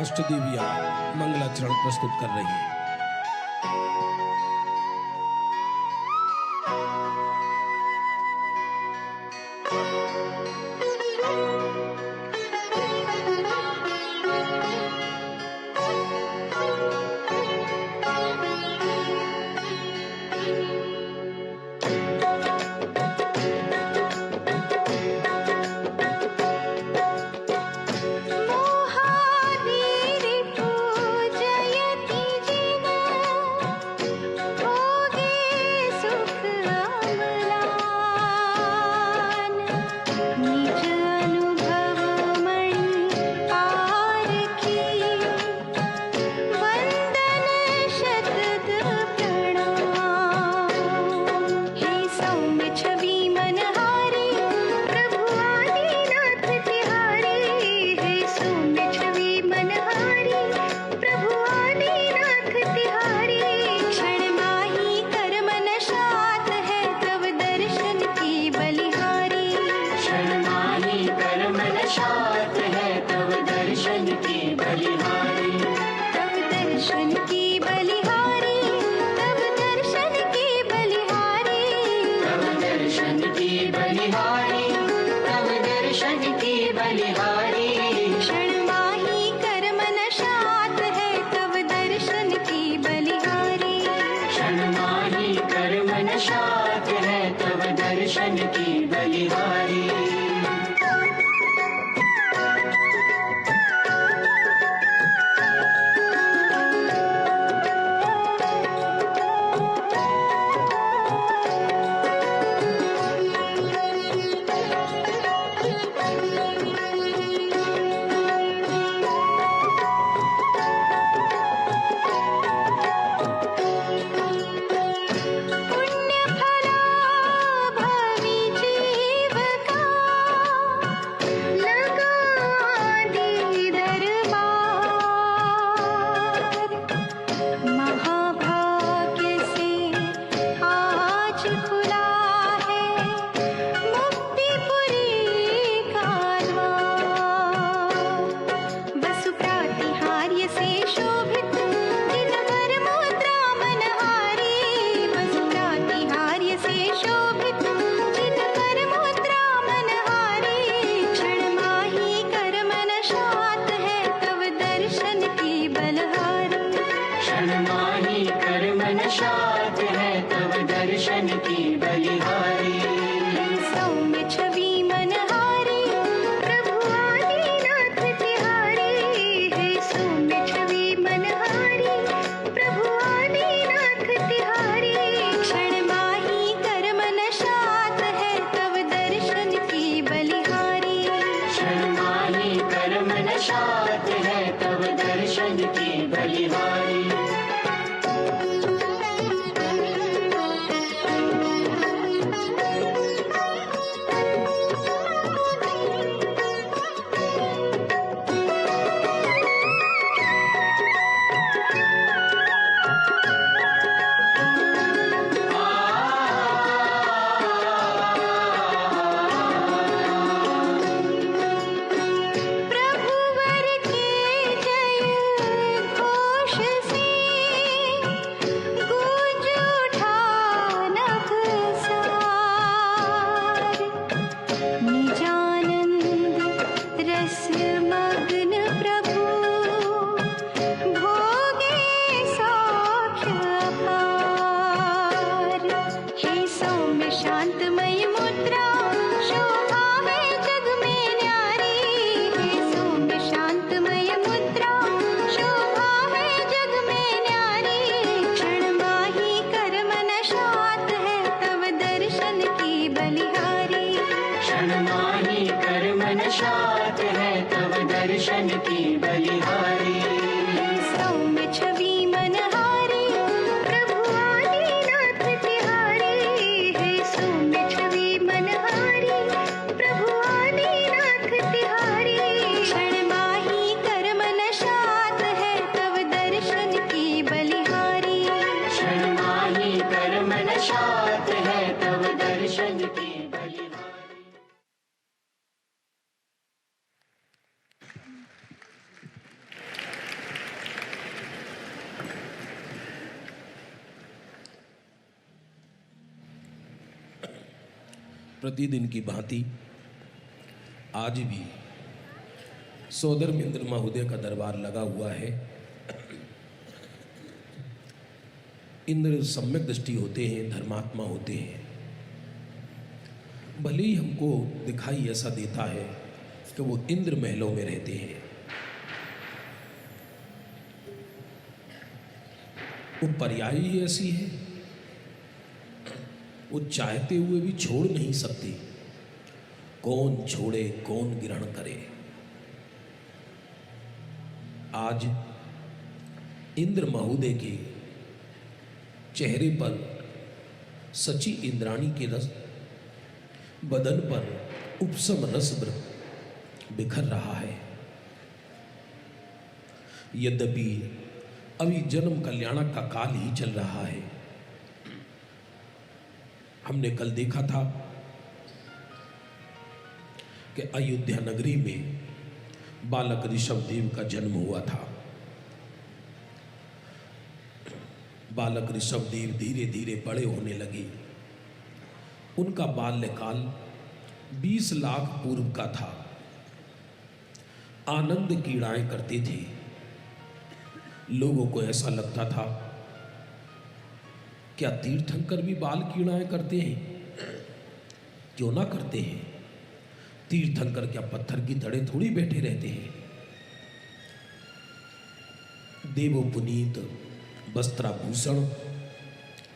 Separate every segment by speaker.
Speaker 1: अष्टदेवियां मंगलाचरण प्रस्तुत कर रही हैं। प्रतिदिन की भांति आज भी सौधर्मेंद्र महोदय का दरबार लगा हुआ है। इंद्र सम्यक दृष्टि होते हैं, धर्मात्मा होते हैं। भले ही हमको दिखाई ऐसा देता है कि वो इंद्र महलों में रहते हैं, वो पर्याय ही ऐसी है, वो चाहते हुए भी छोड़ नहीं सकते। कौन छोड़े कौन ग्रहण करे। आज इंद्र महोदय के चेहरे पर सची इंद्राणी के रस, बदन पर उपसम रस बिखर रहा है। यद्यपि अभी जन्म कल्याणक का काल ही चल रहा है। हमने कल देखा था कि अयोध्या नगरी में बालक ऋषभदेव का जन्म हुआ था। बालक ऋषभदेव धीरे धीरे बड़े होने लगे। उनका बाल्यकाल 20 लाख पूर्व का था। आनंद कीड़ाएं करते थे। लोगों को ऐसा लगता था, क्या तीर्थंकर भी बाल कीड़ाएं करते हैं? क्यों ना करते हैं। तीर्थंकर क्या पत्थर की तड़े थोड़ी बैठे रहते हैं। देवो पुनीत वस्त्राभूषण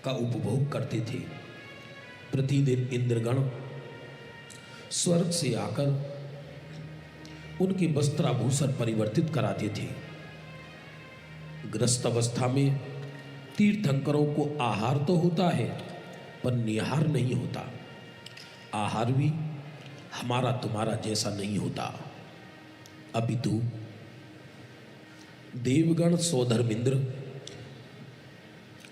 Speaker 1: का उपभोग करते थे। प्रतिदिन इंद्रगण स्वर्ग से आकर उनके वस्त्राभूषण परिवर्तित कराते थे। ग्रस्त अवस्था में तीर्थंकरों को आहार तो होता है, पर निहार नहीं होता। आहार भी हमारा तुम्हारा जैसा नहीं होता। अपितु देवगण सौधर्मेंद्र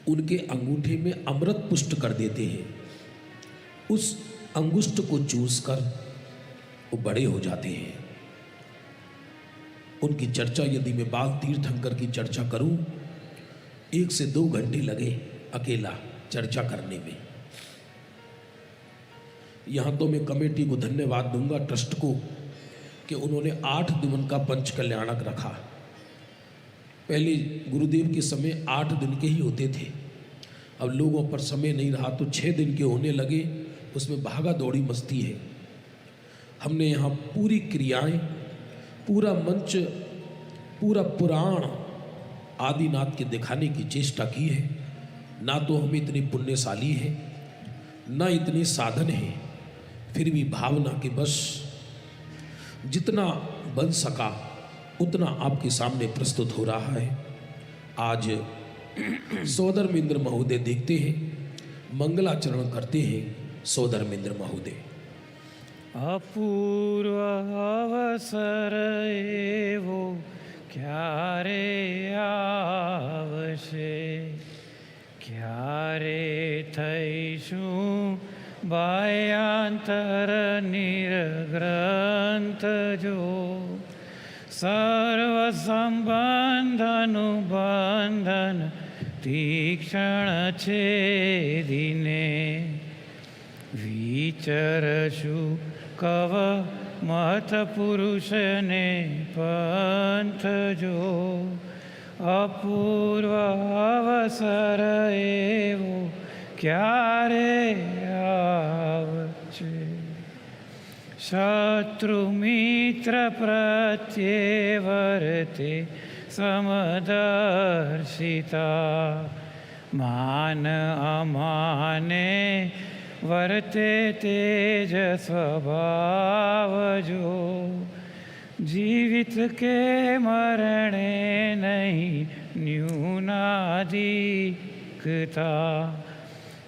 Speaker 1: उनके अंगूठे में अमृत पुष्ट कर देते हैं। उस अंगुष्ठ को चूस कर वो बड़े हो जाते हैं। उनकी चर्चा यदि मैं बाल तीर्थंकर की चर्चा करूं, 1 से 2 घंटे लगे अकेला चर्चा करने में। यहाँ तो मैं कमेटी को धन्यवाद दूंगा, ट्रस्ट को, कि उन्होंने 8 दिन का पंच कल्याणक रखा। पहले गुरुदेव के समय 8 दिन के ही होते थे। अब लोगों पर समय नहीं रहा तो 6 दिन के होने लगे। उसमें भागा दौड़ी मस्ती है। हमने यहाँ पूरी क्रियाएं, पूरा मंच, पूरा पुराण आदिनाथ के दिखाने की चेष्टा की है। ना तो हम इतनी पुण्यशाली हैं, ना इतने साधन हैं, फिर भी भावना के बस जितना बन सका उतना आपके सामने प्रस्तुत हो रहा है। आज सौधर्मेंद्र महोदय देखते हैं, मंगलाचरण करते हैं सौधर्मेंद्र महोदय।
Speaker 2: अपूर्व अवसर एवो क्यारे आवशे, क्यारे थईशुं बाह्यांतर निरग्रंथ जो, सर्व संबंध अनुबंधन तीक्षण छेदिने, विचरशु कव मत पुरुष ने पंथ जो, अपूर्व अवसर एवो क्यारे आवचे, शत्रु मित्र प्रत्यवर्ते समदर्शिता, मान अमाने वर्ते तेज स्वभाव जो, जीवित के मरणे नहीं न्यूनाधिकता,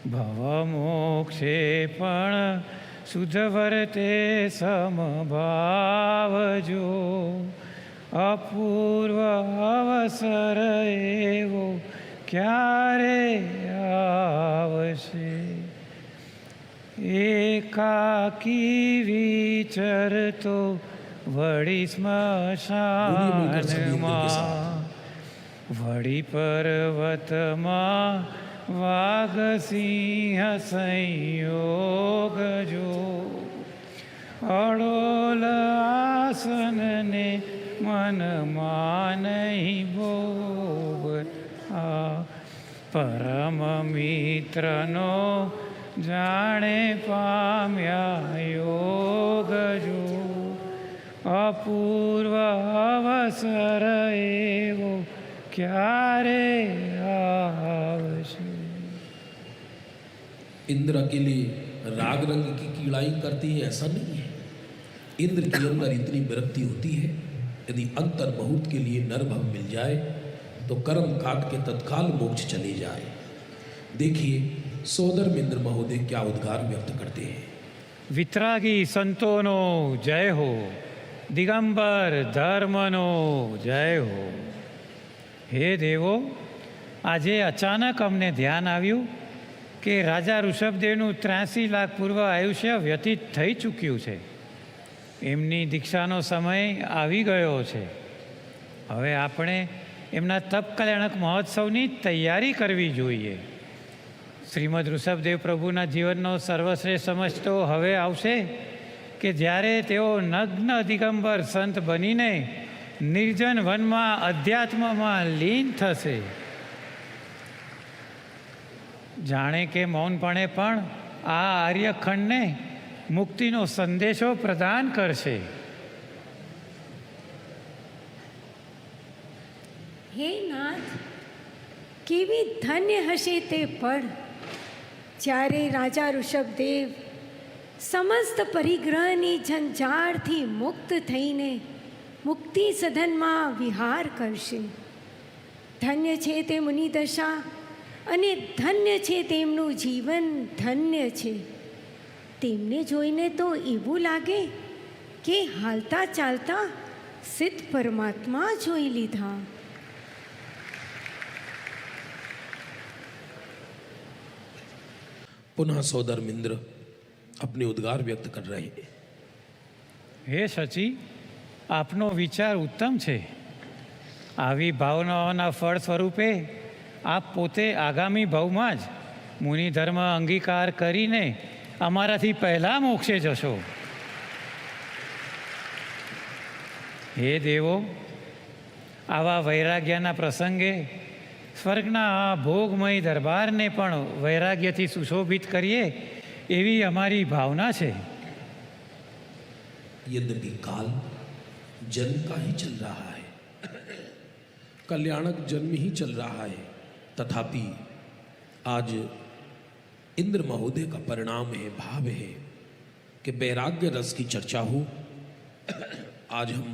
Speaker 2: भव मोक्षे पण शुद्ध वर्ते समभाव जो, अपूर्व अवसर एवो क्यारे आवशे, एकाकी विचरतो वड़ी स्मशान मा, वड़ी पर्वत मा વાઘ સિંહ સંયોગ જો અડોલ આસનને મન નહીં ભોગ આ પરમ મિત્રનો જાણે પામ્યા યોગ જો અપૂર્વ અવસર એવો ક્યારે આવશે.
Speaker 1: इंद्र अकेले राग रंग की कीड़ाई करती है ऐसा नहीं है. इंद्र के अंदर इतनी विरक्ति होती है, यदि अंतर बहुत के लिए नरभव मिल जाए तो कर्म काट के तत्काल मोक्ष चले जाए. देखिए सोदर इंद्र महोदय क्या उद्गार व्यक्त करते हैं.
Speaker 2: વિતરાગી સંતોનો જય હો, દિગંબર ધર્મનો જય હો. હે દેવો, આજે અચાનક અમને ધ્યાન આવ્યું કે રાજા ઋષભદેવનું 83 લાખ પૂર્વ આયુષ્ય વ્યતીત થઈ ચૂક્યું છે. એમની દીક્ષાનો સમય આવી ગયો છે. હવે આપણે એમના તપ કલ્યાણક મહોત્સવની તૈયારી કરવી જોઈએ. શ્રીમદ ઋષભદેવ પ્રભુના જીવનનો સર્વશ્રેષ્ઠ સમજ તો હવે આવશે કે જ્યારે તેઓ નગ્ન દિગંબર સંત બનીને નિર્જન વનમાં અધ્યાત્મમાં લીન થશે. જાણે કે મૌનપણે પણ આ આર્યખંડને મુક્તિનો સંદેશો પ્રદાન કરશે.
Speaker 3: હે નાથ, કેવી ધન્ય હશે તે પળ જ્યારે રાજા ઋષભદેવ સમસ્ત પરિગ્રહની ઝંઝાળથી મુક્ત થઈને મુક્તિ સદનમાં વિહાર કરશે. ધન્ય છે તે મુનિદશા અને ધન્ય છે તેમનું જીવન, ધન્ય છે. તેમને જોઈને તો એવું લાગે કે હાલતા ચાલતા સિદ્ધ પરમાત્મા જોઈ લીધા.
Speaker 1: पुनः सोदर मिंद्र अपने उद्गार व्यक्त कर रहे हैं.
Speaker 2: હે શચી, આપનો વિચાર ઉત્તમ છે. આવી ભાવનાઓના ફળ સ્વરૂપે આપ પોતે આગામી ભાવમાં જ મુનિધર્મ અંગીકાર કરીને અમારાથી પહેલાં મોક્ષે જશો. હે દેવો, આવા વૈરાગ્યના પ્રસંગે સ્વર્ગના આ ભોગમય દરબારને પણ વૈરાગ્યથી સુશોભિત કરીએ એવી અમારી ભાવના છે.
Speaker 1: यद्यपि काल जन्म का ही चल रहा है, कल्याणक जन्म ही चल रहा है, तथापि आज इंद्र महोदय का परिणाम है, भाव है कि वैराग्य रस की चर्चा हो. आज हम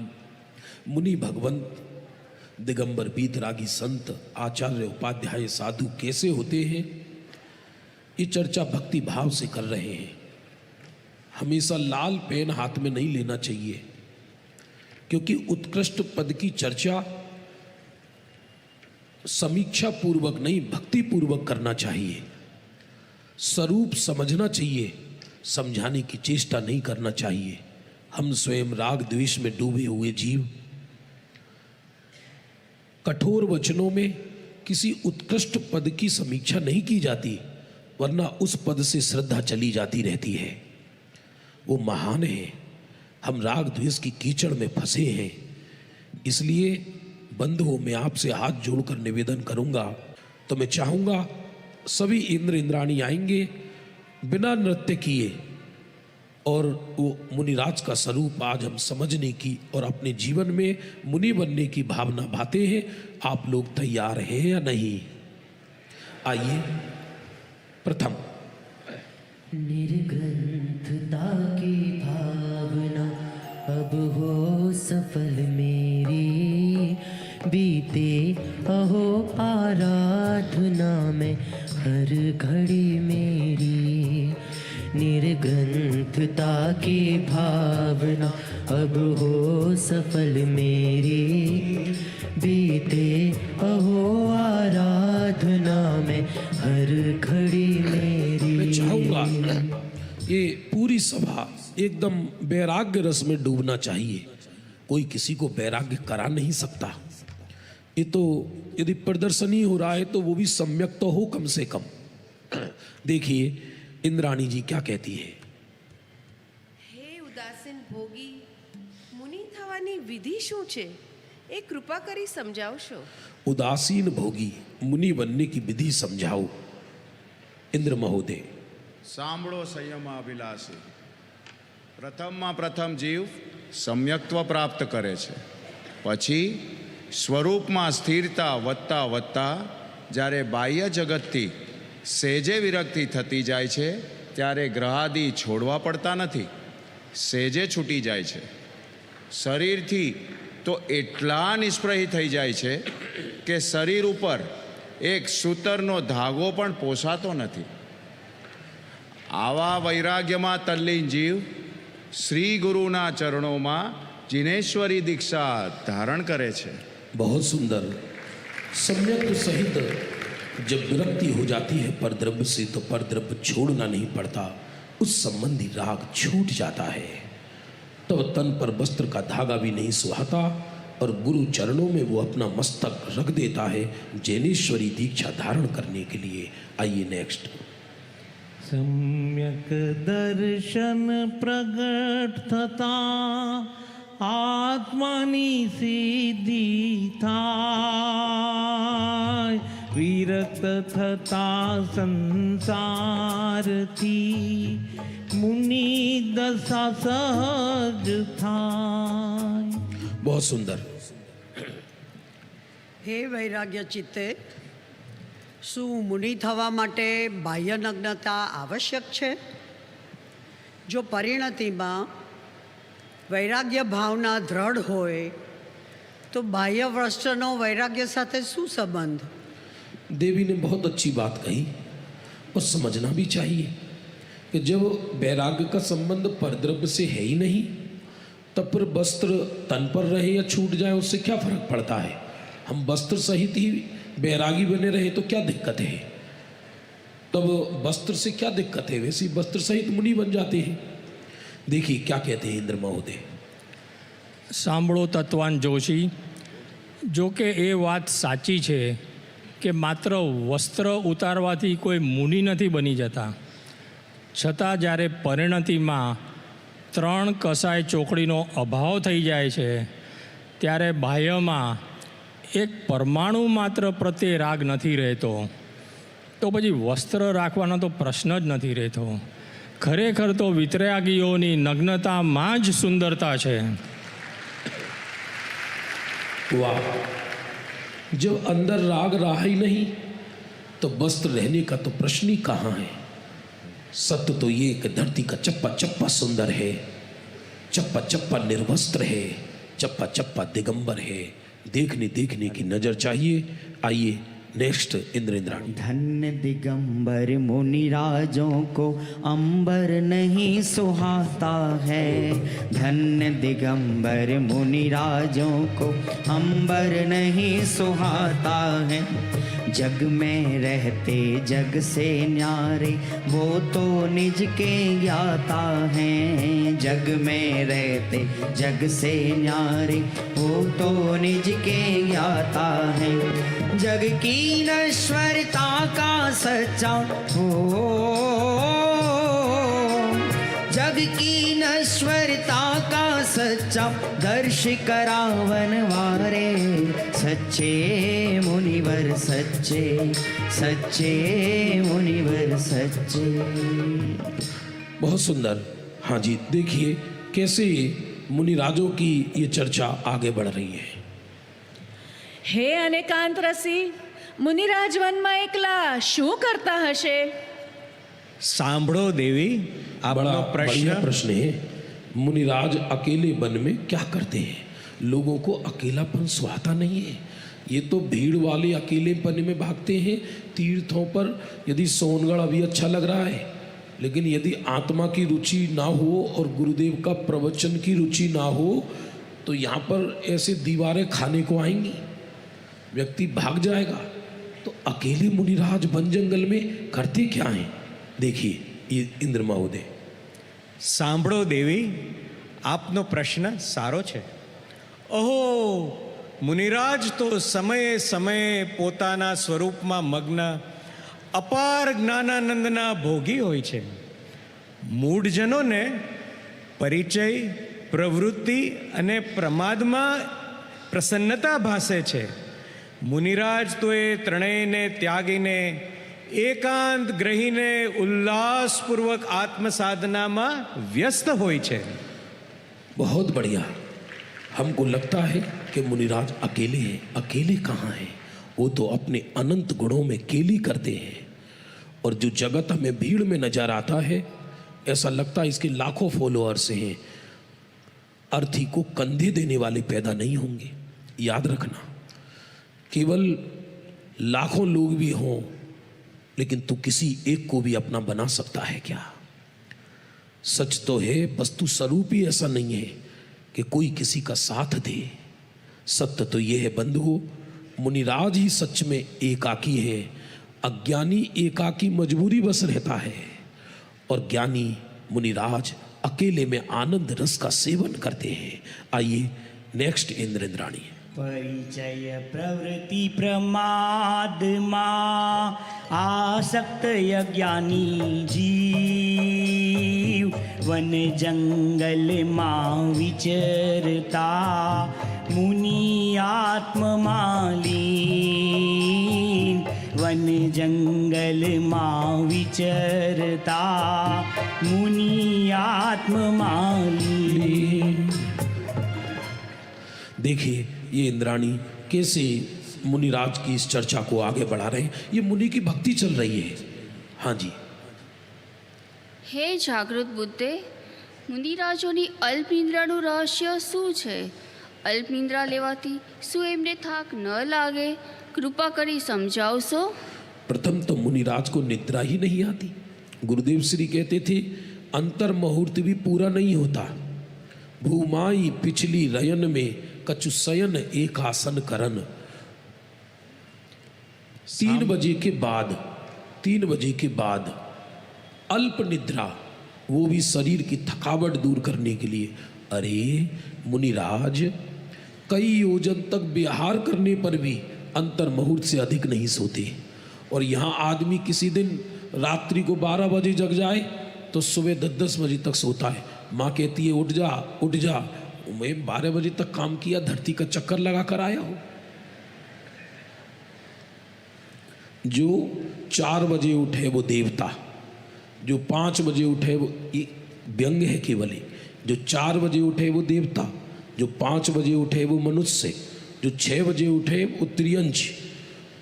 Speaker 1: मुनि भगवंत दिगंबर बीतरागी संत आचार्य उपाध्याय साधु कैसे होते हैं, ये चर्चा भक्ति भाव से कर रहे हैं. हमेशा लाल पेन हाथ में नहीं लेना चाहिए, क्योंकि उत्कृष्ट पद की चर्चा समीक्षा पूर्वक नहीं, भक्ति पूर्वक करना चाहिए. स्वरूप समझना चाहिए, समझाने की चेष्टा नहीं करना चाहिए. हम स्वयं राग द्वेष में डूबे हुए जीव कठोर वचनों में किसी उत्कृष्ट पद की समीक्षा नहीं की जाती, वरना उस पद से श्रद्धा चली जाती रहती है. वो महान है, हम राग द्वेष की कीचड़ में फंसे हैं. इसलिए बंधुओं, मैं आपसे हाथ जोड़कर निवेदन करूंगा, तो मैं चाहूंगा सभी इंद्र इंद्राणी आएंगे बिना नृत्य किए, और वो मुनिराज का स्वरूप आज हम समझने की और अपने जीवन में मुनि बनने की भावना भाते हैं. आप लोग तैयार हैं या नहीं? आइए. प्रथम
Speaker 4: निर्ग्रंथता की भावना अब हो सफल मेरी, बीते अहो आराधना में हर घड़ी मेरी. निर्ग्रंथता की भावना अब हो सफल मेरी, बीते अहो आराधना में हर घड़ी मेरी.
Speaker 1: मैं चाहूंगा ये पूरी सभा एकदम वैराग्य रस में डूबना चाहिए. कोई किसी को वैराग्य करा नहीं सकता. ये तो यदि प्रदर्शनी हो रहा है तो वो भी सम्यक तो हो कम से कम। देखिए इंद्राणी जी क्या कहती है।
Speaker 5: હે ઉદાસીન ભોગી, મુનિ થવાની વિધિ શું છે એ કૃપા કરી સમજાવશો।
Speaker 1: उदासीन भोगी मुनि बनने की विधि समझाओ। इंद्र महोदय।
Speaker 6: સાંભળો સંયમાભિલાષી, પ્રથમમાં પ્રથમ જીવ સમ્યક્ત્વ પ્રાપ્ત કરે છે, પછી સ્વરૂપમાં સ્થિરતા વધતા વધતા જ્યારે બાહ્ય જગતથી સેજે વિરક્તિ થતી જાય છે ત્યારે ગ્રહાદિ છોડવા પડતા નથી, સેજે છૂટી જાય છે। શરીરથી તો એટલા નિષ્પ્રહી થઈ જાય છે કે શરીર ઉપર એક સૂતરનો ધાગો પણ પોસાતો નથી। આવા વૈરાગ્યમાં તલ્લીન જીવ શ્રી ગુરુના ચરણોમાં जिनेश्वरी दीक्षा धारण करे छे।
Speaker 1: बहुत सुंदर। सम्यक सहित जब विरक्ति हो जाती है परद्रव्य से तो परद्रव्य छोड़ना नहीं पड़ता, उस संबंधी राग छूट जाता है। तब तन पर वस्त्र का धागा भी नहीं सुहाता और गुरु चरणों में वो अपना मस्तक रख देता है जैनेश्वरी दीक्षा धारण करने के लिए। आइए नेक्स्ट।
Speaker 7: सम्यक दर्शन प्रगट थता आत्मानी सिद्धि थाय, विरक्त थता संसारथी मुनि दशा सहज थाय।
Speaker 1: बहुत सुंदर।
Speaker 8: હે વૈરાગ્ય ચિત્તે, શું મુનિ થવા માટે બાહ્ય નગ્નતા આવશ્યક છે? જો પરિણતિમાં વૈરાગ્ય ભાવના દૃઢ હોય તો બાહ્ય વસ્ત્રનો વૈરાગ્ય સાથે શું સંબંધ?
Speaker 1: देवी ने बहुत अच्छी बात कही और समझना भी चाहिए कि जब वैराग्य का संबंध परद्रव्य से है ही नहीं तब फिर वस्त्र तन पर रहे या छूट जाए उससे क्या फर्क पड़ता है। हम वस्त्र सहित ही बैरागी बने रहे तो क्या दिक्कत है, तब वस्त्र से क्या दिक्कत है, वैसे वस्त्र सहित मुनि बन जाते हैं। देखिए क्या कहते हैं इंद्र महोदय।
Speaker 9: સાંભળો તત્વાન જોશી, જો કે એ વાત સાચી છે કે માત્ર વસ્ત્ર ઉતારવાથી કોઈ મુનિ નથી બની જતા, છતાં જ્યારે પરિણતિમાં 3 કસાય ચોકડીનો અભાવ થઈ જાય છે ત્યારે બાહ્યમાં એક પરમાણુ માત્ર પ્રત્યે રાગ નથી રહેતો, તો પછી વસ્ત્ર રાખવાનો તો પ્રશ્ન જ નથી રહેતો। ખરેખર તો વિતરાગીઓની નગ્નતામાં જ સુંદરતા છે।
Speaker 1: वाह, जब अंदर राग रहा ही नहीं तो वस्त्र रहने का तो प्रश्न ही कहाँ है। सत्य तो ये कि धरती का चप्पा चप्पा सुंदर है, चप्पा चप्पा निर्वस्त्र है, चप्पा चप्पा दिगंबर है। देखने देखने की नजर चाहिए। आइए नेक्स्ट इंद्र इंद्राणी।
Speaker 4: धन्य दिगंबर मुनिराजों को अंबर नहीं सुहाता है, धन्य दिगंबर मुनिराजों को अंबर नहीं सुहाता है। जग में रहते जग से न्यारे वो तो निज के ज्ञाता हैं, जग में रहते जग से न्यारे वो तो निज के ज्ञाता हैं। जग की नश्वरता का सच्चा हो, जग की नश्वरता का सच्चा दर्श करावन वारे, सच्चे मुनिवर सच्चे, सच्चे मुनिवर सच्चे।
Speaker 1: बहुत सुंदर। हाँ जी, देखिए कैसे मुनिराजों की ये चर्चा आगे बढ़ रही है।
Speaker 10: હે અનેકાંત રસી, મુનિરાજ વનમાં એકલા શું કરતા હશે?
Speaker 11: સાંભળો દેવી,
Speaker 1: बड़ा
Speaker 11: આપનો
Speaker 1: बढ़िया
Speaker 11: પ્રશ્ન।
Speaker 1: प्रश्न है। मुनिराज अकेले वन में क्या करते हैं? लोगों को अकेलापन सुहाता नहीं है। ये तो भीड़ वाले अकेलेपन में भागते हैं तीर्थों पर। यदि सोनगढ़ अभी अच्छा लग रहा है, लेकिन यदि आत्मा की रुचि ना हो और गुरुदेव का प्रवचन की रुचि ना हो तो यहाँ पर ऐसे दीवारें खाने को आएंगी, व्यक्ति भाग जाएगा। तो अकेले मुनिराज वन जंगल में करते क्या हैं? देखिए ये इंद्र महोदय।
Speaker 11: સાંભળો દેવી, આપનો પ્રશ્ન સારો છે। અહો, મુનિરાજ તો સમયે સમયે પોતાના સ્વરૂપમાં મગ્ન અપાર જ્ઞાનાનંદના ભોગી હોય છે. મૂઢજનોને પરિચય, પ્રવૃત્તિ અને પ્રમાદમાં પ્રસન્નતા ભાસે છે. મુનિરાજ તો એ ત્રણેયને ત્યાગીને એકાંત ગ્રહીને ઉલ્લાસપૂર્વક આત્મસાધનામાં વ્યસ્ત હોય છે.
Speaker 1: बहुत बढ़िया. हमको लगता है कि मुनिराज अकेले हैं. अकेले कहाँ हैं? वो तो अपने अनंत गुणों में केली करते हैं. और जो जगत हमें भीड़ में नजर आता है, ऐसा लगता है इसके लाखों फॉलोअर्स हैं. अर्थी को कंधे देने वाले पैदा नहीं होंगे. याद रखना, केवल लाखों लोग भी हों, लेकिन तू किसी एक को भी अपना बना सकता है क्या? सच तो है, वस्तु स्वरूप ही ऐसा नहीं है कि कोई किसी का साथ दे. सत्य तो यह है बंधु, मुनिराज ही सच में एकाकी है. अज्ञानी एकाकी मजबूरी बस रहता है, और ज्ञानी मुनिराज अकेले में आनंद रस का सेवन करते हैं. आइए नेक्स्ट इंद्राणी.
Speaker 4: परिचय प्रवृत्ति प्रमाद मां आसक्त अज्ञानी जीव वन जंगल मां विचरता मुनि आत्ममालीन वन जंगल मां विचरता मुनि आत्ममालीन. देखिए ये इंद्राणी कैसे मुनिराज की इस चर्चा को आगे बढ़ा रहे हैं. ये मुनि की भक्ति चल रही है. हाँ जी.
Speaker 12: હે જાગૃત બુદ્ધે, મુનિરાજોની અલ્પનિંદ્રાનું રહસ્ય શું છે? અલ્પનિંદ્રા લેવાથી શું એમને થાક ન લાગે? કૃપા કરી સમજાવશો.
Speaker 1: प्रथम तो मुनिराज को निद्रा ही नहीं आती. गुरुदेव श्री कहते थे अंतर मुहूर्त भी पूरा नहीं होता. भूमाई पिछली रयन में कछु शयन एक आसन करन. 3 बजे के बाद अल्प निद्रा, वो भी शरीर की थकावट दूर करने के लिए. अरे मुनिराज, कई योजन तक विहार करने पर भी अंतर मुहूर्त से अधिक नहीं सोते. और यहाँ आदमी किसी दिन रात्रि को 12 बजे जग जाए तो सुबह 10-10 बजे तक सोता है. माँ कहती है उठ जा उठ जा. मैं 12 बजे तक काम किया, धरती का चक्कर लगा कर आया हूँ. जो 4 बजे उठे वो देवता, जो 5 बजे उठे वो व्यंग है केवल. जो 4 बजे उठे वो देवता, जो 5 बजे उठे वो मनुष्य, जो 6 बजे उठे वो त्रियंश,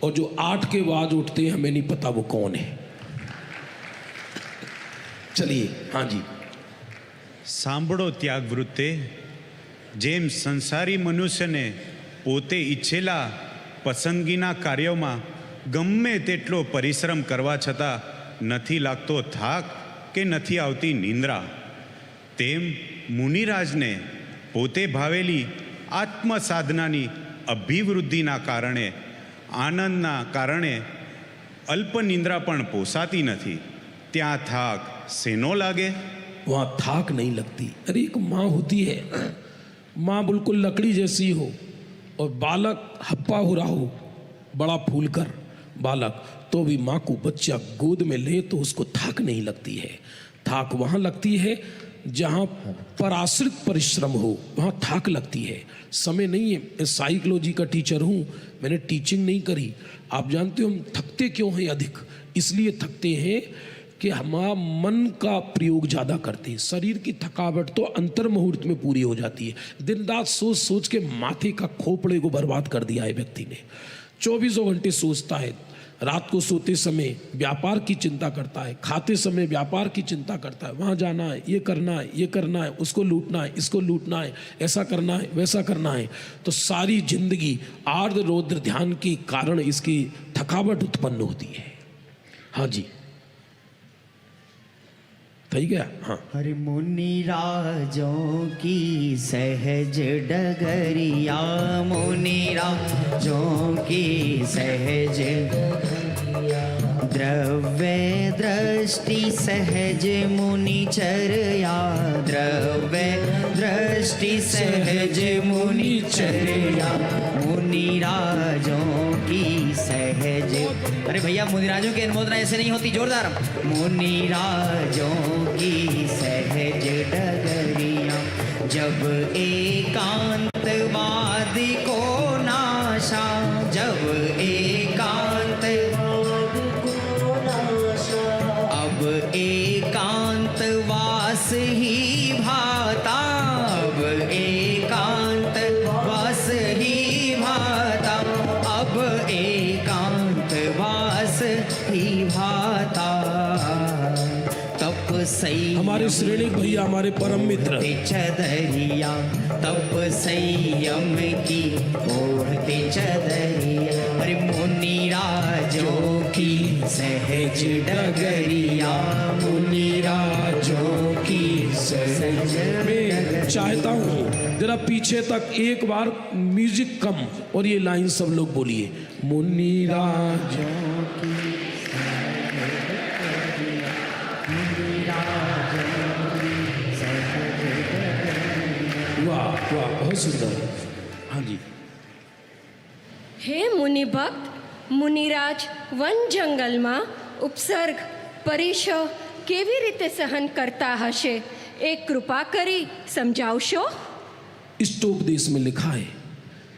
Speaker 1: और जो 8 के बाद उठते हैं हमें नहीं पता वो कौन है. चलिए. हाँ जी.
Speaker 6: સાંભળો ત્યાગ વૃત્તે, જેમ સંસારી મનુષ્યને પોતે ઈચ્છેલા પસંદગીના કાર્યોમાં ગમે તેટલો પરિશ્રમ કરવા છતાં નથી લાગતો થાક કે નથી આવતી નિંદ્રા, તેમ મુનિરાજને પોતે ભાવેલી આત્મસાધનાની અભિવૃદ્ધિના કારણે, આનંદના કારણે અલ્પ નિંદ્રા પણ પોસાતી નથી. ત્યાં થાક શેનો લાગે?
Speaker 1: वहाँ थाक नहीं लगती. अरे एक माँ होती है, माँ बिल्कुल लकड़ी जैसी हो और बालक हप्पा हो रहा हो, बड़ा फूलकर बालक, तो भी माँ को बच्चा गोद में ले तो उसको थाक नहीं लगती है. थाक वहाँ लगती है जहाँ पराश्रित परिश्रम हो, वहाँ थाक लगती है. समय नहीं है. मैं साइकोलॉजी का टीचर हूँ, मैंने टीचिंग नहीं करी. आप जानते हो हम थकते क्यों हैं अधिक? इसलिए थकते हैं कि हमारा मन का प्रयोग ज़्यादा करते हैं. शरीर की थकावट तो अंतर मुहूर्त में पूरी हो जाती है. दिन रात सोच सोच के माथे का खोपड़े को बर्बाद कर दिया है व्यक्ति ने. 24 घंटे सोचता है. रात को सोते समय व्यापार की चिंता करता है, खाते समय व्यापार की चिंता करता है. वहाँ जाना है, ये करना है, ये करना है, उसको लूटना है, इसको लूटना है, ऐसा करना है, वैसा करना है. तो सारी जिंदगी आर्द्र रौद्र ध्यान के कारण इसकी थकावट उत्पन्न होती है. हाँ जी. થઈ ગયા. हाँ.
Speaker 4: हरि मुनि राजों की सहज डगरिया, मुनि राजों की सहज डगरिया.
Speaker 7: द्रव्य दृष्टि सहज मुनिचर्या, द्रव्य दृष्टि सहज मुनिचर्या, मुनिराजों की सहज। अरे भैया मुनिराजों की अनुमोदना ऐसे नहीं होती, जोरदार। मुनिराजों की सहज डगरिया, जब एकांतवादी को नाशा, जब एकांतवाद को नाशा, अब एकांतवास ही भाता, अब एकांतवास ही भाता, अब एकांतवास ही भाता। तप सही
Speaker 1: हमारे श्रेणी भैया, हमारे परम मित्र,
Speaker 7: चदरिया, तप संयम की ओढ़ते चदरिया, अरे मुनिराजों की सहज डगरिया, मुनिराजों की सहज।
Speaker 1: मैं चाहता हूँ जरा पीछे तक एक बार म्यूजिक कम और ये लाइन सब लोग बोलिए, मुनिराजों की। वाह वाह, बहुत सुंदर। हाँ जी।
Speaker 3: હે મુનિ ભક્ત, મુનિરાજ વન જંગલમાં ઉપસર્ગ પરિશ કેવી રીતે સહન કરતા હશે એ કૃપા કરી સમજાવશો?
Speaker 1: इष्टोपदेश में लिखा है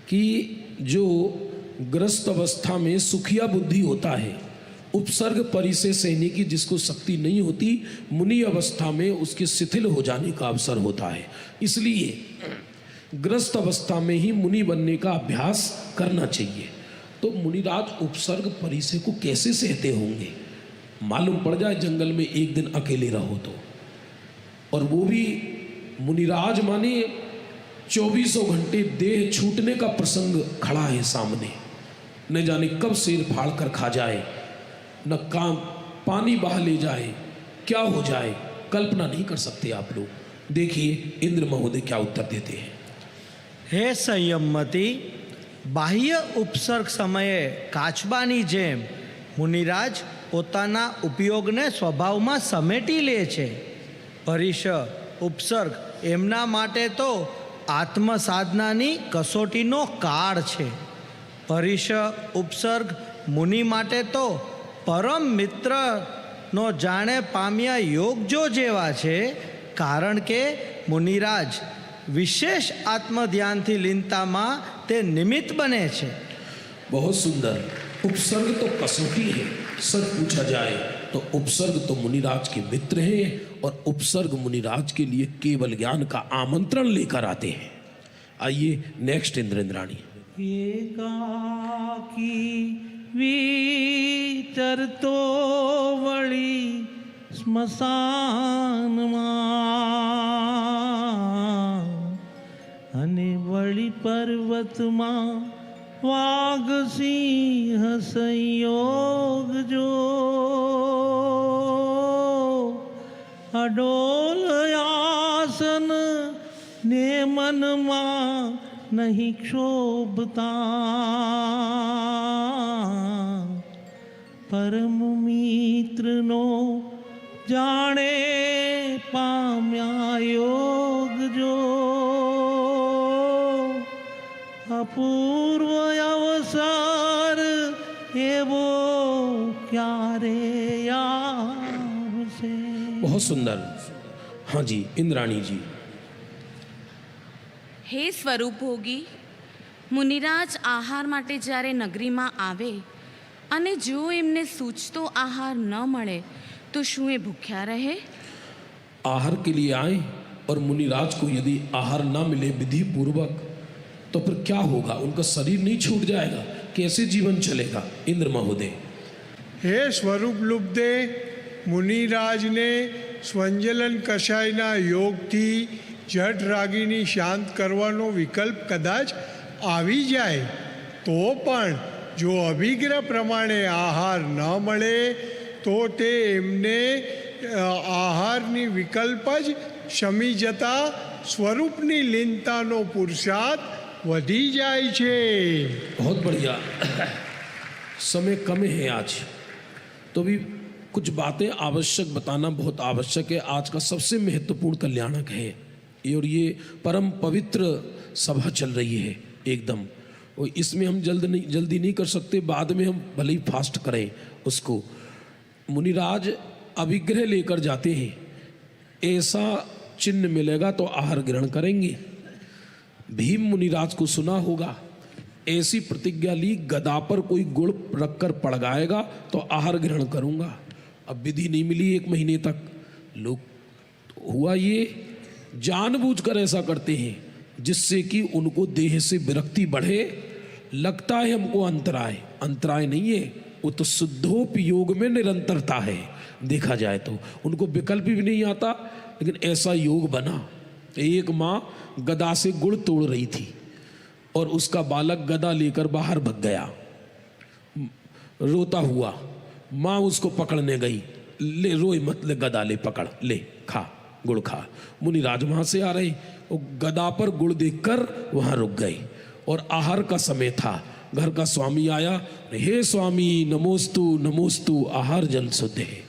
Speaker 1: कि जो ग्रस्त अवस्था में सुखिया बुद्धि होता है, उपसर्ग परिसे सहने की जिसको शक्ति नहीं होती, मुनि अवस्था में उसके शिथिल हो जाने का अवसर होता है। इसलिए ग्रस्त अवस्था में ही मुनि बनने का अभ्यास करना चाहिए। तो मुनिराज उपसर्ग परिसे को कैसे सहते होंगे? मालूम पड़ जाए जंगल में एक दिन अकेले रहो तो, और वो भी मुनिराज माने 24 घंटे देह छूटने का प्रसंग खड़ा है सामने, न जाने कब सिर फाड़ कर खा जाए, न काम पानी बहा ले जाए, क्या हो जाए, कल्पना नहीं कर सकते आप लोग। देखिए इंद्र महोदय क्या उत्तर देते हैं।
Speaker 13: હે સંયમતી, બાહ્ય ઉપસર્ગ સમયે કાચબાની જેમ મુનિરાજ પોતાના ઉપયોગને સ્વભાવમાં સમેટી લે છે. પરિશ ઉપસર્ગ એમના માટે તો આત્મસાધનાની કસોટીનો કાળ છે. પરિશ ઉપસર્ગ મુનિ માટે તો પરમ મિત્રનો જાણે પામ્યા યોગજો જેવા છે, કારણ કે મુનિરાજ વિશેષ આત્મધ્યાનથી લીનતામાં તે નિમિત્ત બને છે.
Speaker 1: बहुत सुंदर। उपसर्ग तो कसौटी है, सच पूछा जाए तो उपसर्ग तो मुनिराज के मित्र हैं, और उपसर्ग मुनिराज के लिए केवल ज्ञान का आमंत्रण लेकर आते हैं। आइए नेक्स्ट इंद्राणी।
Speaker 7: एकाकी विचरतो वळी स्मशाનમાં, અને વળી પર્વતમાં વાઘ સિંહ સંયોગ જો, અડોલ આસન ને મનમાં નહીં ક્ષોભતા, પરમ મિત્રનો જાણે પામ્યા યોગ જો, અપૂર્વ અવસર એવો ક્યારે આવશે.
Speaker 1: बहुत सुंदर। हाँ जी इंद्राणी जी।
Speaker 10: હે સ્વરૂપભોગી, મુનિરાજ આહાર માટે જ્યારે નગરીમાં આવે અને જો એમને સૂચતો આહાર ન મળે તો શું એ ભૂખ્યા રહે?
Speaker 1: आहार के लिए आए और मुनिराज को यदि आहार ना मिले विधि पूर्वक, तो फिर क्या होगा? उनका शरीर नहीं छूट जाएगा? कैसे जीवन चलेगा? इंद्र महोदय।
Speaker 14: હે સ્વરૂપ લુબ્ધે, મુનિરાજને સ્વંજલન કષાયના યોગથી જઠ રાગીની શાંત કરવાનો વિકલ્પ કદાચ આવી જાય તો પણ જો અભિગ્રહ પ્રમાણે આહાર ન મળે તો તે એમને આહારની વિકલ્પ જ શમી જતા સ્વરૂપની લીનતાનો પુરુષાર્થ વધી જાય છે.
Speaker 1: बहुत बढ़िया। समय कम है आज, तो भी कुछ बातें आवश्यक बताना बहुत आवश्यक है। आज का सबसे महत्वपूर्ण कल्याणक है ये, और ये परम पवित्र सभा चल रही है एकदम, और इसमें हम जल्दी नहीं कर सकते, बाद में हम भले ही फास्ट करें उसको। मुनिराज अभिग्रह लेकर जाते हैं, ऐसा चिन्ह मिलेगा तो आहार ग्रहण करेंगे। भीम मुनिराज को सुना होगा, ऐसी प्रतिज्ञा ली, गदा पर कोई गुड़ रखकर पड़ गाएगा तो आहार ग्रहण करूंगा। अब विधि नहीं मिली 1 महीने तक, लोग हुआ ये जानबूझकर ऐसा करते हैं जिससे कि उनको देह से विरक्ति बढ़े, लगता है हमको अंतराय। अंतराय नहीं है, वो तो शुद्धोपयोग में निरंतरता है। देखा जाए तो उनको विकल्प भी नहीं आता, लेकिन ऐसा योग बना। एक माँ गदा से गुड़ तोड़ रही थी और उसका बालक गदा लेकर बाहर भग गया, रोता हुआ। माँ उसको पकड़ने गई, ले रोए मत, ले गदा ले, पकड़ ले, खा गुड़ खा। मुनिराज वहाँ से आ रहे, वो गदा पर गुड़ देखकर वहाँ रुक गए और आहार का समय था। घर का स्वामी आया, हे स्वामी नमोस्तु नमोस्तु, आहार जल शुद्ध है।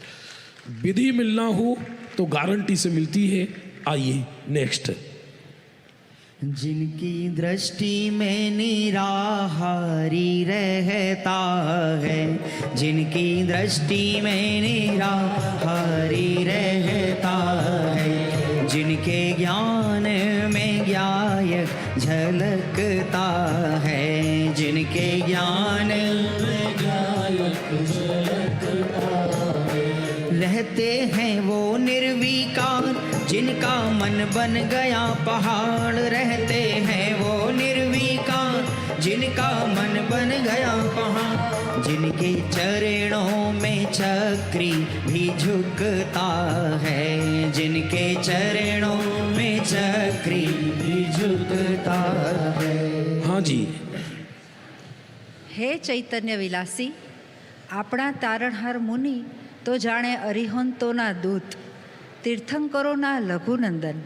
Speaker 1: विधि मिलना हो तो गारंटी से मिलती है। आइए नेक्स्ट।
Speaker 15: जिनकी दृष्टि में निराहारी रहता है, जिनकी दृष्टि में निराहारी रहता है, जिनके ज्ञान में ज्ञायक झलकता है, जिनके ज्ञान में ज्ञायक झलकता है, रहते हैं वो निर्विकार, जिनका मन बन गया पहाड़, रहते हैं वो निर्विकार, जिनका मन बन गया पहाड़, जिनके चरणों में चक्री भी झुकता है, जिनके चरणों में चक्री भी झुकता है।
Speaker 1: हाँ जी।
Speaker 16: हे चैतन्य विलासी, આપણા તારણહાર મુનિ તો જાણે અરિહંતોના દૂત, તીર્થંકરોના લઘુનંદન,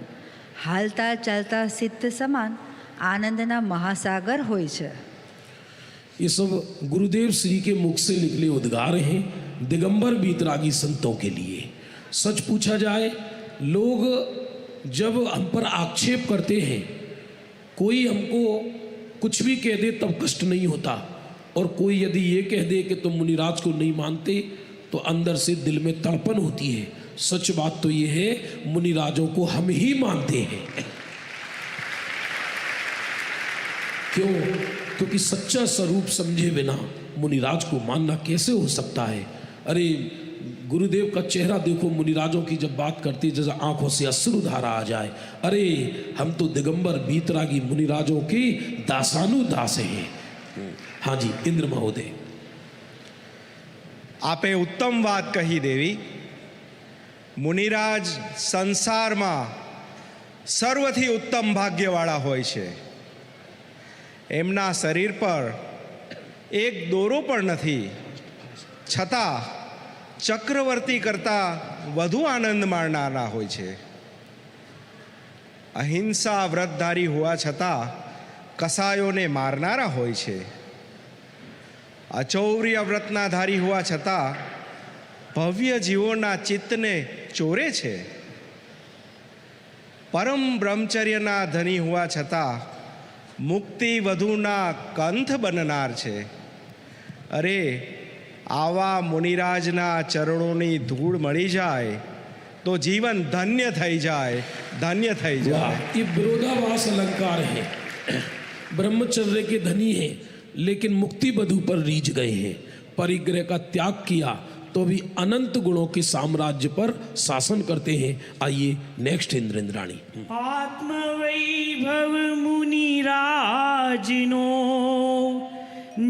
Speaker 16: હાલતા ચાલતા સિદ્ધ સમાન આનંદના મહાસાગર હોય છે।
Speaker 1: ये सब गुरुदेव श्री के मुख से निकले उद्गार हैं दिगंबर बीतरागी संतों के लिए। सच पूछा जाए, लोग जब हम पर आक्षेप करते हैं, कोई हमको कुछ भी कह दे तब कष्ट नहीं होता, और कोई यदि ये कह दे कि तुम मुनिराज को नहीं मानते तो अंदर से दिल में तड़पन होती है। सच बात तो ये है, मुनिराजों को हम ही मानते हैं। क्यों? क्योंकि सच्चा स्वरूप समझे बिना मुनिराज को मानना कैसे हो सकता है। अरे गुरुदेव का चेहरा देखो, मुनिराजों की जब बात करती जैसे आंखों से अश्रुधारा आ जाए। अरे हम तो दिगंबर बीतरागी मुनिराजों के दासानुदास हैं। हाँ जी, इंद्र महोदय।
Speaker 11: आपे उत्तम बात कही देवी। मुनिराज संसाરમાં સર્વથી ઉત્તમ ભાગ્યવાળા હોય છે। એમના શરીર પર એક દોરો પણ નથી, છતાં ચક્રવર્તી કરતાં વધુ આનંદ માણનારા હોય છે। અહિંસા વ્રતધારી હોવા છતાં કસાયોને મારનારા હોય છે। અચૌર્ય વ્રતના ધારી હોવા છતાં ભવ્ય જીવોના ચિત્તને ચોરે છે। પરમ બ્રહ્મચર્યના ધની હોવા છતાં મુક્તિ વધુના કંથ બનનાર છે। અરે આવા મુનિરાજના ચરણોની ધૂળ મળી જાય તો જીવન ધન્ય થઈ જાય, ધન્ય થઈ જાય।
Speaker 1: ये विरोधाभास अलंकार है। ब्रह्मचर्य के धनी हैं लेकिन मुक्ति बधू पर रीझ गए हैं। परिग्रह का त्याग किया तो भी अनंत गुणों के साम्राज्य पर शासन करते हैं। आइए नेक्स्ट इंद्राणी।
Speaker 7: आत्मवैभव मुनिराजनो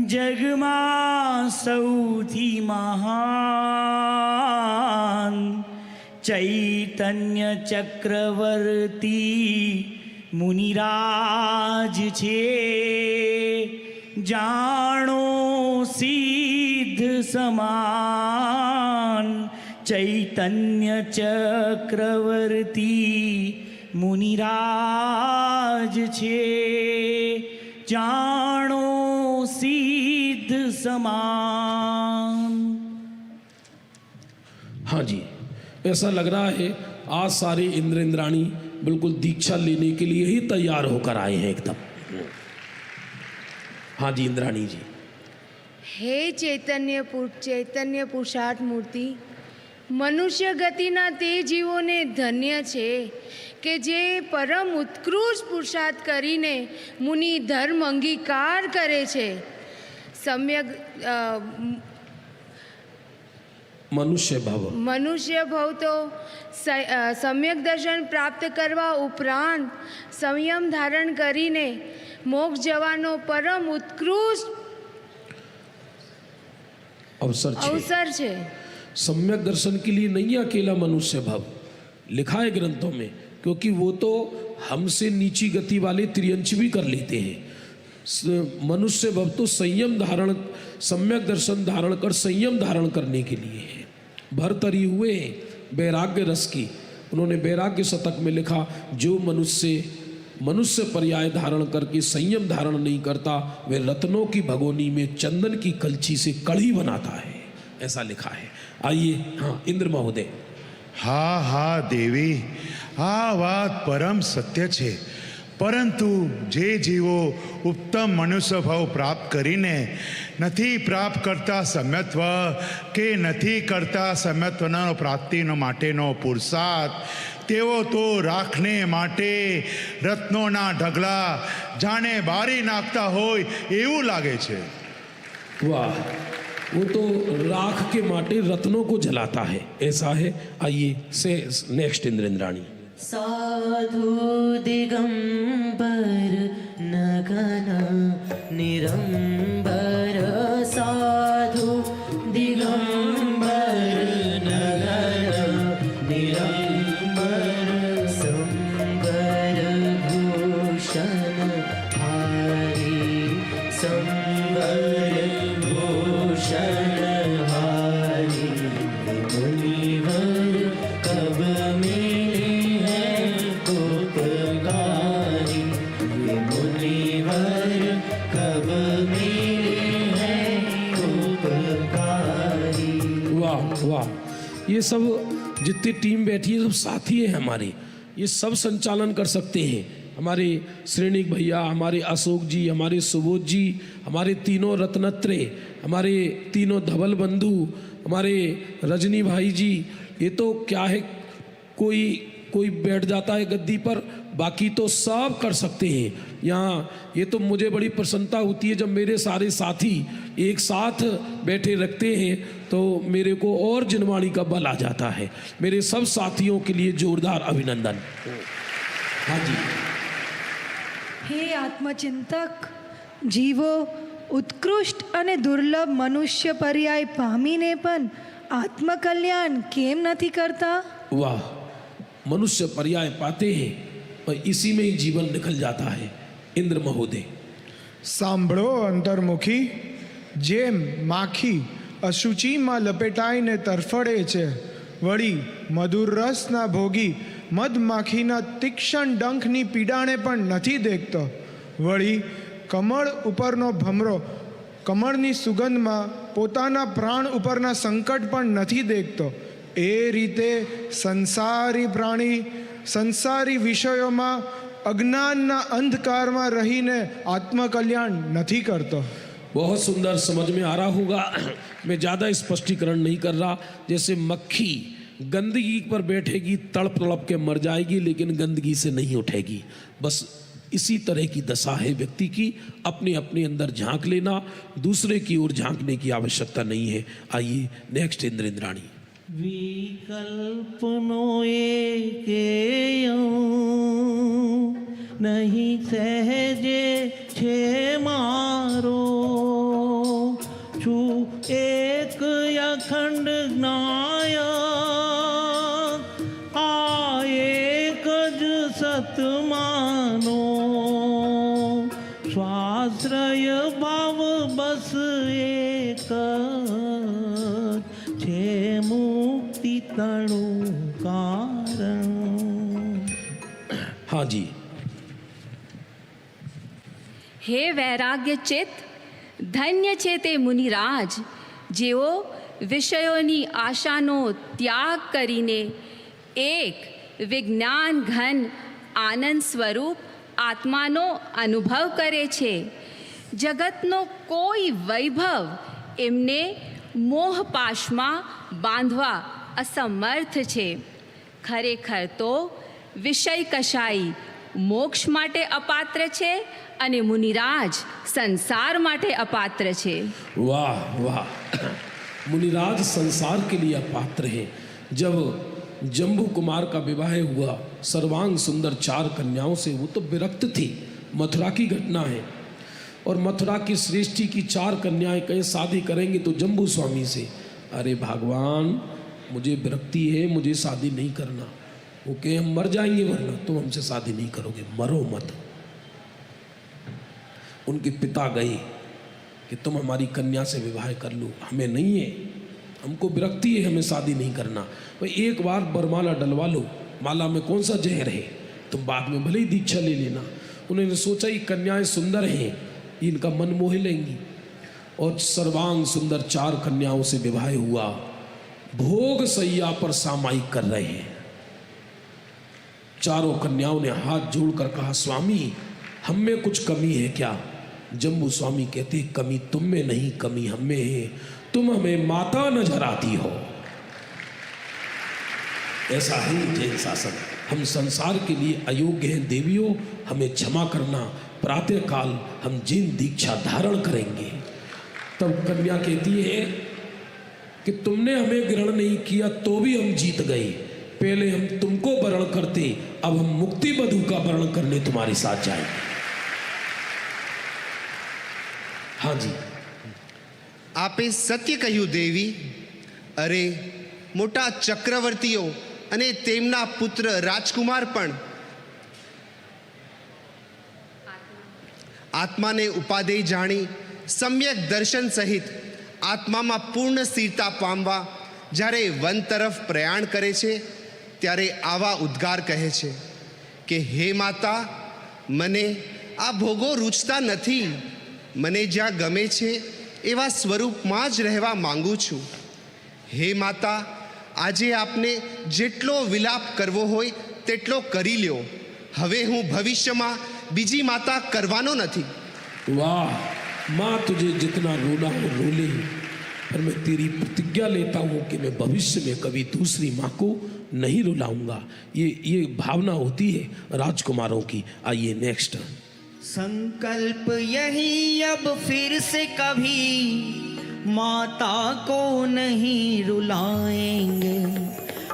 Speaker 7: जगमा सौथी महान, चैतन्य चक्रवर्ती मुनिराज छे। जाणो सिद्ध समान, चैतन्य चक्रवर्ती मुनिराज छे। जाणो सिद्ध समान।
Speaker 1: हाँ जी, ऐसा लग रहा है आज सारे इंद्र इंद्राणी बिल्कुल दीक्षा लेने के लिए ही तैयार होकर आए हैं एकदम। हाँ जी इंद्राणी जी।
Speaker 17: હે ચૈતન્ય પુરુષાર્થ મૂર્તિ, મનુષ્ય ગતિના તે જીવોને ધન્ય છે કે જે પરમ ઉત્કૃષ્ટ પુરુષાર્થ કરીને મુનિ ધર્મ અંગીકાર કરે છે. સમ્યક
Speaker 1: મનુષ્ય
Speaker 17: ભવ તો સમ્યક દર્શન પ્રાપ્ત કરવા ઉપરાંત સંયમ ધારણ કરીને મોક્ષ જવાનો પરમ ઉત્કૃષ્ટ अवसर है।
Speaker 1: सम्यक दर्शन के लिए नहीं अकेला मनुष्य भाव लिखा है ग्रंथों में, क्योंकि वो तो हमसे नीची गति वाले त्रियंच भी कर लेते हैं। मनुष्य भाव तो संयम धारण, सम्यक दर्शन धारण कर संयम धारण करने के लिए है। भरतरी हुए वैराग्य रस की, उन्होंने वैराग्य शतक में लिखा, जो मनुष्य पर्याय धारण करके संयम धारण नहीं करता, वे रत्नों की भगोनी में चंदन की कलछी से कढ़ी बनाता है, ऐसा लिखा है। आइए, हाँ इंद्र महोदय।
Speaker 18: હા હા દેવી, આ વાત પરમ સત્ય છે, પરંતુ જે જીવો ઉત્તમ મનુષ્ય ભાવ પ્રાપ્ત કરીને નથી પ્રાપ્ત કરતા સમ્યત્વ કે નથી કરતા સમ્યત્વના પ્રાપ્તિનો માટેનો પુરુષાર્થ, તેઓ તો રાખને માટે રત્નોના ઢગલા જાણે બારી નાખતા હોય એવું લાગે છે।
Speaker 1: वाह, वो तो राख के माटे रत्नों को जलाता है, ऐसा है। आइए से नेक्स्ट इंद्र इंद्राणी।
Speaker 15: साधु दिगंबर नगन निरंबर, साधु दिगंबर नगन निरंबर, संबर भूषण हारी, संबर भूषण हारी, मुनिवर कब मिले हैं उपकारी, मुनिवर कब मिले हैं उपकारी।
Speaker 1: वाह वाह, ये सब जितनी टीम बैठी है सब साथी हैं हमारे, ये सब संचालन कर सकते हैं। हमारे श्रेणिक भैया, हमारे अशोक जी, हमारे सुबोध जी, हमारे तीनों रत्नत्रे, हमारे तीनों धवल बंधु, हमारे रजनी भाई जी, ये तो क्या है, कोई बैठ जाता है गद्दी पर, बाकी तो सब कर सकते हैं यहाँ। ये तो मुझे बड़ी प्रसन्नता होती है जब मेरे सारे साथी एक साथ बैठे रखते हैं, तो मेरे को और जिनवाणी का बल आ जाता है। मेरे सब साथियों के लिए जोरदार अभिनंदन। हाँ जी।
Speaker 19: હે આત્મચિંતક, જીવો ઉત્કૃષ્ટ અને દુર્લભ મનુષ્ય પર્યાય પામીને પણ આત્મકલ્યાણ કેમ નથી કરતા?
Speaker 1: वाह, मनुष्य पर्याय पाते हैं और इसी में ही जीवन निकल जाता है। इंद्र महोदय।
Speaker 14: સાંભળો અંતર્મુખી, જેમ માખી અશુચિમાં લપેટાઈને તરફડે છે, વળી મધુર રસના ભોગી મધમાખીના તીક્ષ્ણ ડંખની પીડાને પણ નથી દેખતો, વળી કમળ ઉપરનો ભમરો કમળની સુગંધમાં પોતાના પ્રાણ ઉપરના સંકટ પણ નથી દેખતો, એ રીતે સંસારી પ્રાણી સંસારી વિષયોમાં અજ્ઞાનના અંધકારમાં રહીને આત્મકલ્યાણ નથી કરતો।
Speaker 1: बहुत सुंदर, समझ में आ रहा होगा। मैं ज़्यादा स्पष्टीकरण नहीं कर रहा। जैसे मक्खी गंदगी पर बैठेगी, तड़प तड़प के मर जाएगी, लेकिन गंदगी से नहीं उठेगी। बस इसी तरह की दशा है व्यक्ति की। अपने अपने अंदर झांक लेना, दूसरे की ओर झांकने की आवश्यकता नहीं है। आइए नेक्स्ट इंद्र इंद्राणी।
Speaker 7: विकल्पनो एकेयं नहीं सहजे छे मारो, छू एक अखंड ज्ञाय आ एक ज सत मानो, स्वाश्रय भाव बस एक छे मुक्ति तणु कारण।
Speaker 1: हाँ जी।
Speaker 20: હે વૈરાગ્ય ચિત, ધન્ય છે તે મુનિરાજ, જેઓ વિષયોની આશાનો ત્યાગ કરીને એક વિજ્ઞાન ઘન આનંદ સ્વરૂપ આત્માનો અનુભવ કરે છે. જગતનો કોઈ વૈભવ એમને મોહપાશમાં બાંધવા અસમર્થ છે. ખરેખર તો વિષય કશાઈ મોક્ષ માટે અપાત્ર છે અને મુનિરાજ સંસાર માટે અપાત્ર છે.
Speaker 4: वाह वाह, मुनिराज संसार के लिए अपात्र है. जब जम्बू कुमार का विवाह हुआ सर्वांग सुंदर 4 कन्याओं से, वो तो विरक्त थी. मथुरा की घटना है और मथुरा की श्रेष्ठी की 4 कन्याएं कहीं शादी करेंगे तो जम्बू स्वामी से, अरे भगवान मुझे विरक्ति है, मुझे शादी नहीं करना. वो कहे हम मर जाएंगे वरना तुम हमसे शादी नहीं करोगे, मरो मत. उनके पिता गए कि तुम हमारी कन्या से विवाह कर लो, हमें नहीं है, हमको विरक्ति है, हमें शादी नहीं करना. भाई एक बार बरमाला डलवा लो, माला में कौन सा जहर है, तुम बाद में भले ही दीक्षा ले लेना. उन्होंने सोचा ये कन्याएं सुंदर हैं, इनका मन मोह लेंगी. और सर्वांग सुंदर 4 कन्याओं से विवाह हुआ. भोग सैया पर सामायिक कर रहे हैं. चारों कन्याओं ने हाथ जोड़कर कहा, स्वामी हम में कुछ कमी है क्या? जम्बू स्वामी कहते, कमी तुम में नहीं, कमी हम में है, तुम हमें माता नजर आती हो. ऐसा ही जैन शासन. हम संसार के लिए अयोग्य हैं देवियों, हमें क्षमा करना. प्रातः काल हम जिन दीक्षा धारण करेंगे. तब कन्या कहती है कि तुमने हमें ग्रहण नहीं किया तो भी हम जीत गए. पहले हम तुमको वरण करते, अब हम मुक्ति बधू का वरण करने तुम्हारे साथ जाएंगे. हाँ जी.
Speaker 21: આપે સત્ય કહ્યું દેવી. અરે મોટા ચક્રવર્તીઓ અને તેમના પુત્ર રાજકુમાર પણ આત્માને ઉપાદેય જાણી સમ્યક દર્શન સહિત આત્મામાં પૂર્ણ સ્થિરતા પામવા જ્યારે વન તરફ પ્રયાણ કરે છે ત્યારે આવા ઉદ્ગાર કહે છે કે હે માતા, મને આ ભોગો રૂચતા નથી. મને જ્યાં ગમે છે એવા સ્વરૂપમાં જ રહેવા માંગુ છું. હે માતા, આજે આપને જેટલો વિલાપ કરવો હોય તેટલો કરી લ્યો. હવે હું ભવિષ્યમાં બીજી માતા કરવાનો નથી.
Speaker 4: वाह माँ, तुझे जितना रोना हो रो ले, पर मैं तेरी प्रतिज्ञा लेता हूँ कि मैं भविष्य में कभी दूसरी माँ को नहीं रुलाऊंगा. ये भावना होती है राजकुमारों की. आइए नेक्स्ट.
Speaker 15: संकल्प यही अब फिर से कभी माता को नहीं रुलाएंगे.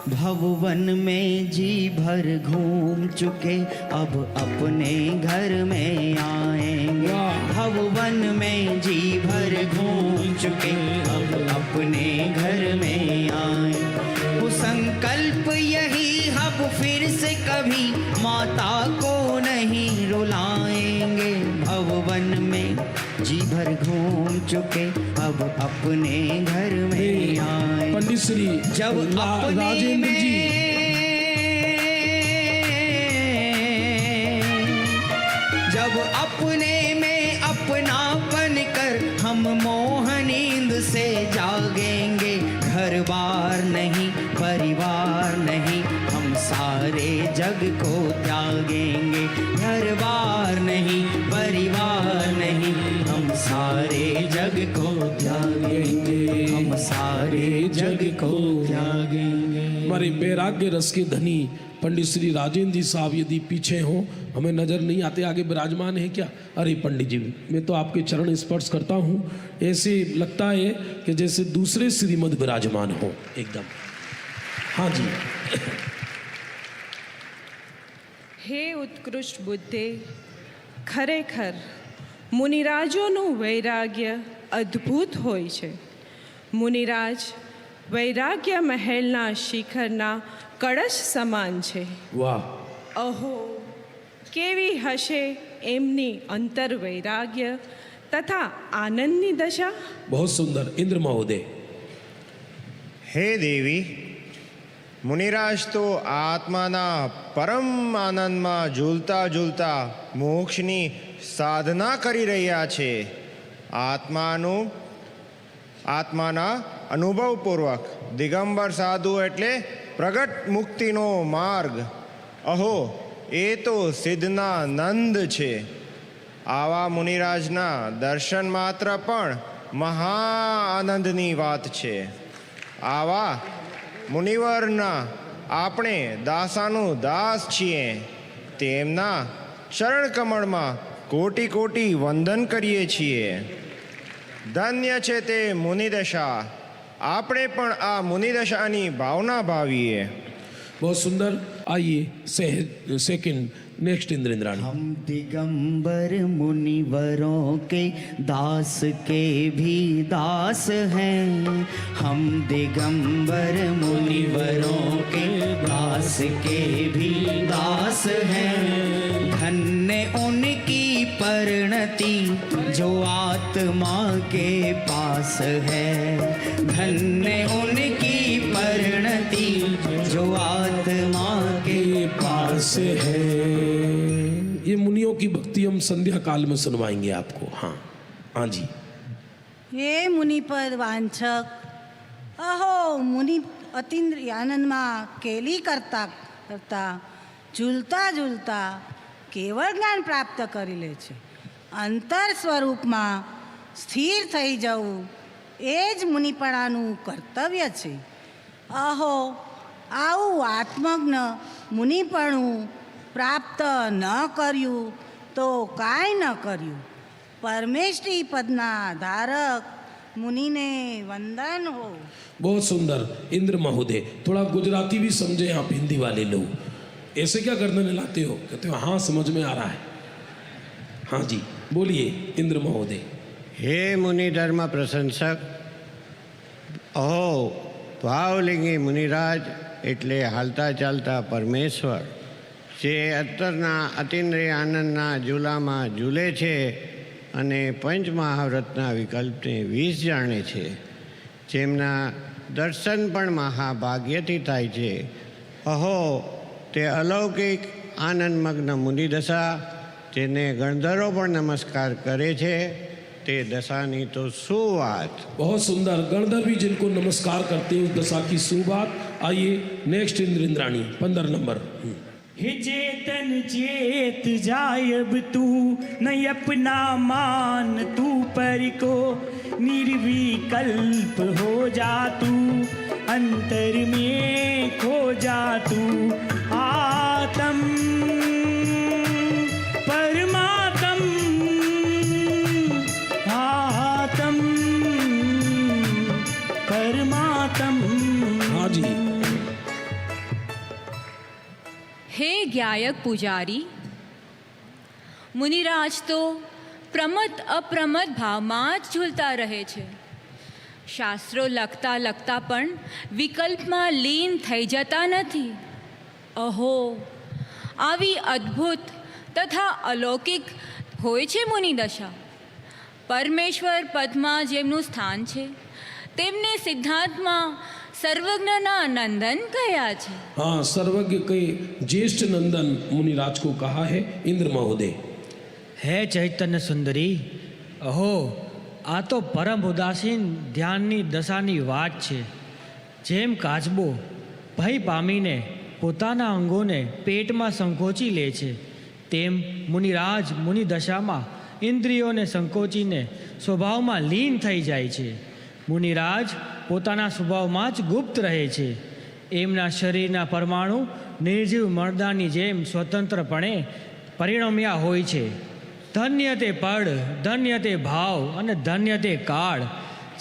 Speaker 15: भवन में जी भर घूम चुके अब अपने घर में आएंगे. भवन में जी भर घूम चुके अब अपने घर में आए. वो संकल्प यही अब फिर से कभी माता को नहीं रुलाएंगे. भवन में जी भर घूम चुके अब अपने घर में आए.
Speaker 4: पंडित श्री
Speaker 15: जब
Speaker 4: राजेंद्र जी,
Speaker 15: जब अपने में अपनापन कर हम मोह नींद से जागेंगे. घर बार नहीं, परिवार नहीं, हम सारे जग को त्यागेंगे. घर बार नहीं, परिवार नहीं, हम सारे जग को त्यागेंगे. हम सारे जग को त्यागेंगे.
Speaker 4: हमारे वैराग्य रस के धनी पंडित श्री राजेंद्र जी साहब यदि पीछे हों, हमें नजर नहीं आते, आगे विराजमान है क्या? अरे पंडित जी, मैं तो आपके चरण स्पर्श करता हूँ, ऐसे लगता है कि जैसे दूसरे श्रीमद विराजमान हो एकदम. हाँ जी.
Speaker 5: હે ઉત્કૃષ્ટ બુદ્ધે, ખરેખર મુનિરાજોનું વૈરાગ્ય અદ્ભુત હોય છે. મુનિરાજ વૈરાગ્ય મહેલના શિખરના કળશ સમાન છે.
Speaker 4: વાહ.
Speaker 5: અહો, કેવી હશે એમની અંતર વૈરાગ્ય તથા આનંદની દશા.
Speaker 4: बहुत सुंदर. इंद्र महोदय.
Speaker 11: હે દેવી, મુનિરાજ તો આત્માના પરમ આનંદમાં ઝૂલતા ઝૂલતા મોક્ષની સાધના કરી રહ્યા છે. આત્માના અનુભવપૂર્વક દિગંબર સાધુ એટલે પ્રગટ મુક્તિનો માર્ગ. અહો એ તો સિદ્ધના નંદ છે. આવા મુનિરાજના દર્શન માત્ર પણ મહા આનંદની વાત છે. આવા મુનિવરના આપણે દાસાનું દાસ છીએ. તેમના ચરણ કમળમાં કોટી કોટી વંદન કરીએ છીએ. ધન્ય છે તે મુનિદશા. આપણે પણ આ મુનિદશાની ભાવના ભાવીએ.
Speaker 1: बहुत सुंदर. आइए सेकंड नेक्स्ट इंद्राणी.
Speaker 15: हम दिगंबर मुनिवरों के दास के भी दास हैं. हम दिगंबर मुनिवरों के दास के भी दास हैं. धन्य उनकी परिणति जो आत्मा के पास है. धन्य उनकी परिणति जो आत्मा के पास
Speaker 1: है. ये मुनियों की भक्ति हम संध्या काल में सुनवाएंगे आपको. हाँ हाँ जी.
Speaker 2: हे मुनिपद वांछक, अहो मुनि अतीन्द्रिय आनंद में केली करता करता झूलता झूलता केवल ज्ञान प्राप्त करी ले छे. अंतर स्वरूप में स्थिर थई जવું એ જ મુનિપણાનું કર્તવ્ય છે. અહો આવું આત્મજ્ઞ મુનિપણું પ્રાપ્ત ન કર્યું તો કાંઈ ન કર્યું. પરમેષ્ઠી પદના ધારક मुनिने वंदन हो.
Speaker 1: बहुत सुंदर. इंद्र महोदय थोड़ा गुजराती भी समझे आप हिंदी वाले लोग. ऐसे क्या गर्दन हिलाते हो? कहते हो हाँ समझ में आ रहा है. हाँ जी बोलिए इंद्र महोदय.
Speaker 11: હે મુનિ ધર્મ પ્રશંસક, અહો ભાવલિંગી મુનિરાજ એટલે હાલતા ચાલતા પરમેશ્વર જે અત્તરના અતિન્દ્રિય આનંદના ઝૂલામાં ઝૂલે છે અને પંચમહાવ્રતના વિકલ્પને 20 જાણે છે. જેમના દર્શન પણ મહાભાગ્યથી થાય છે. અહો તે અલૌકિક આનંદમગ્ન મુનિદશા જેને ગણધરો પણ નમસ્કાર કરે છે. તે દશાની તો શું વાત.
Speaker 1: बहुत सुंदर. गणधर भी जिनको नमस्कार करते हैं उस दशा की सुबात. आइए नेक्स्ट इंद्राणी 15 नंबर.
Speaker 7: हे चेतन चेत जायब तू न अपना मान तू पर को. निर्विकल्प हो जा तू अंतर में खो जा तू. आत्म परमात्म आत्म परमात्म.
Speaker 1: हाँ जी.
Speaker 20: हे ज्ञायक पुजारी, मुनिराज तो प्रमद अप्रमद भावમાં જ ઝૂલતા રહે છે. શાસ્ત્રો લખતા લખતા પણ વિકલ્પમાં લીન થઈ જતા નથી. અહો આવી અદ્ભુત તથા અલૌકિક હોય છે મુનિદશા. પરમેશ્વર પદમાં જેમનું સ્થાન છે તેમને સિદ્ધાંતમાં सर्वज्ञना नंदन कहा है.
Speaker 1: हाँ सर्वज्ञ के ज्येष्ठ नंदन मुनिराज को कहा है. इंद्र महोदय.
Speaker 13: હે ચૈતન્ય સુંદરી, અહો આ તો પરમ ઉદાસીન ધ્યાનની દશાની વાત છે. જેમ કાચબો ભય પામીને પોતાના અંગોને પેટમાં સંકોચી લે છે તેમ મુનિરાજ મુનિદશામાં ઇન્દ્રિયોને સંકોચીને સ્વભાવમાં લીન થઈ જાય છે. મુનિરાજ પોતાના સ્વભાવમાં જ ગુપ્ત રહે છે. એમના શરીરના પરમાણુ નિર્જીવ મરદાની જેમ સ્વતંત્રપણે પરિણમ્યા હોય છે. ધન્ય તે પડ, ધન્ય તે ભાવ અને ધન્ય તે કાળ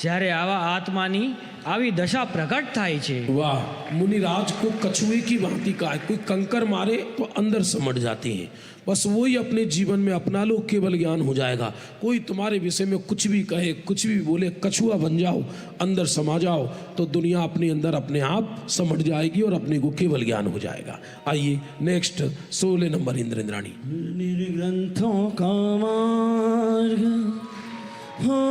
Speaker 13: જ્યારે આવા આત્માની આવી दशा प्रकट થાય છે.
Speaker 1: वाह. मुनिराज को कछुए की भांति का कोई कंकर मारे तो अंदर समट जाते हैं. बस वही अपने जीवन में अपना लो, केवल ज्ञान हो जाएगा. कोई तुम्हारे विषय में कुछ भी कहे, कुछ भी बोले, कछुआ बन जाओ, अंदर समा जाओ तो दुनिया अपने अंदर अपने आप समट जाएगी और अपने को केवल ज्ञान हो जाएगा. आइए नेक्स्ट 16 नंबर इंद्राणी.
Speaker 7: निर्ग्रंथों का मार्ग हो,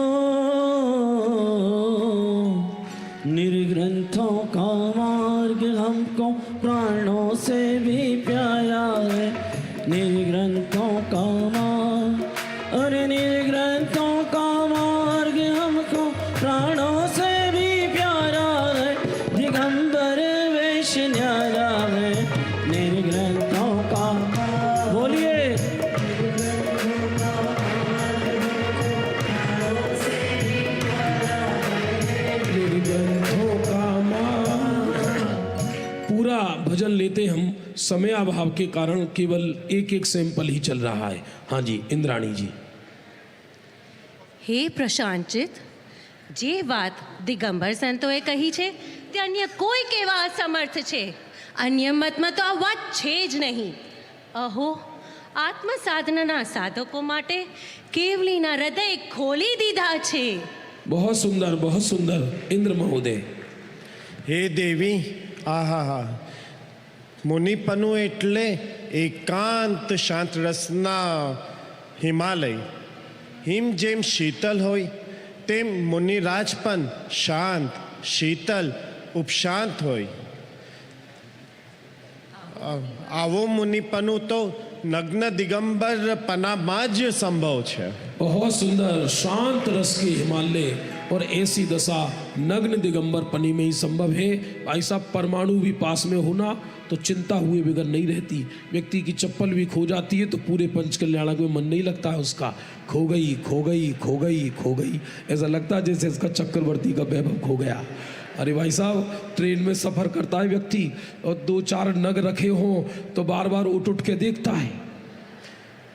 Speaker 7: निर्ग्रंथों का मार्ग हमको प्राणों से भी प्यारा है. निर्ग्रंथों का मार्ग, अरे निर्ग्रंथों का मार्ग हमको प्राणों से भी प्यारा निर्ग्रंथों का बोलिए।
Speaker 1: निर्ग्रंथों का पूरा भजन लेते हम, समय अभाव के कारण केवल एक एक सैंपल ही चल रहा है। हाँ जी, इंद्राणी जी।
Speaker 8: હે પ્રશાંતચિત, જે વાત દિગંબર સંતોએ કહી છે તે અન્ય કોઈ કેવા અસમર્થ છે. અન્ય મતમાં તો આ વાત છે જ નહીં. અહો, આત્મસાધનના સાધકો માટે કેવલીના હૃદય ખોલી દીધા છે.
Speaker 1: बहुत सुंदर, बहुत सुंदर इंद्र महोदय।
Speaker 22: હે દેવી, આહા, મુનિપનું એટલે એકાંત શાંત રસના હિમાલય. હિમ જેમ શીતલ હોય તેમ મુનિરાજ પણ શાંત, શીતલ, ઉપશાંત હોય. આવો મુનિપનું તો નગ્ન દિગંબર પનામાં જ સંભવ છે.
Speaker 1: बहुत सुंदर, शांत रस के हिमालय और ऐसी दशा नग्न दिगंबर पनी में ही संभव है। भाई साहब, परमाणु भी पास में होना तो चिंता हुए बगैर नहीं रहती। व्यक्ति की चप्पल भी खो जाती है तो पूरे पंच कल्याणक में मन नहीं लगता है उसका। खो गई, खो गई, खो गई, खो गई, ऐसा लगता है जैसे इसका चक्रवर्ती का वैभव खो गया। अरे भाई साहब, ट्रेन में सफ़र करता है व्यक्ति और 2-4 नग रखे हों तो बार बार उठ के देखता है।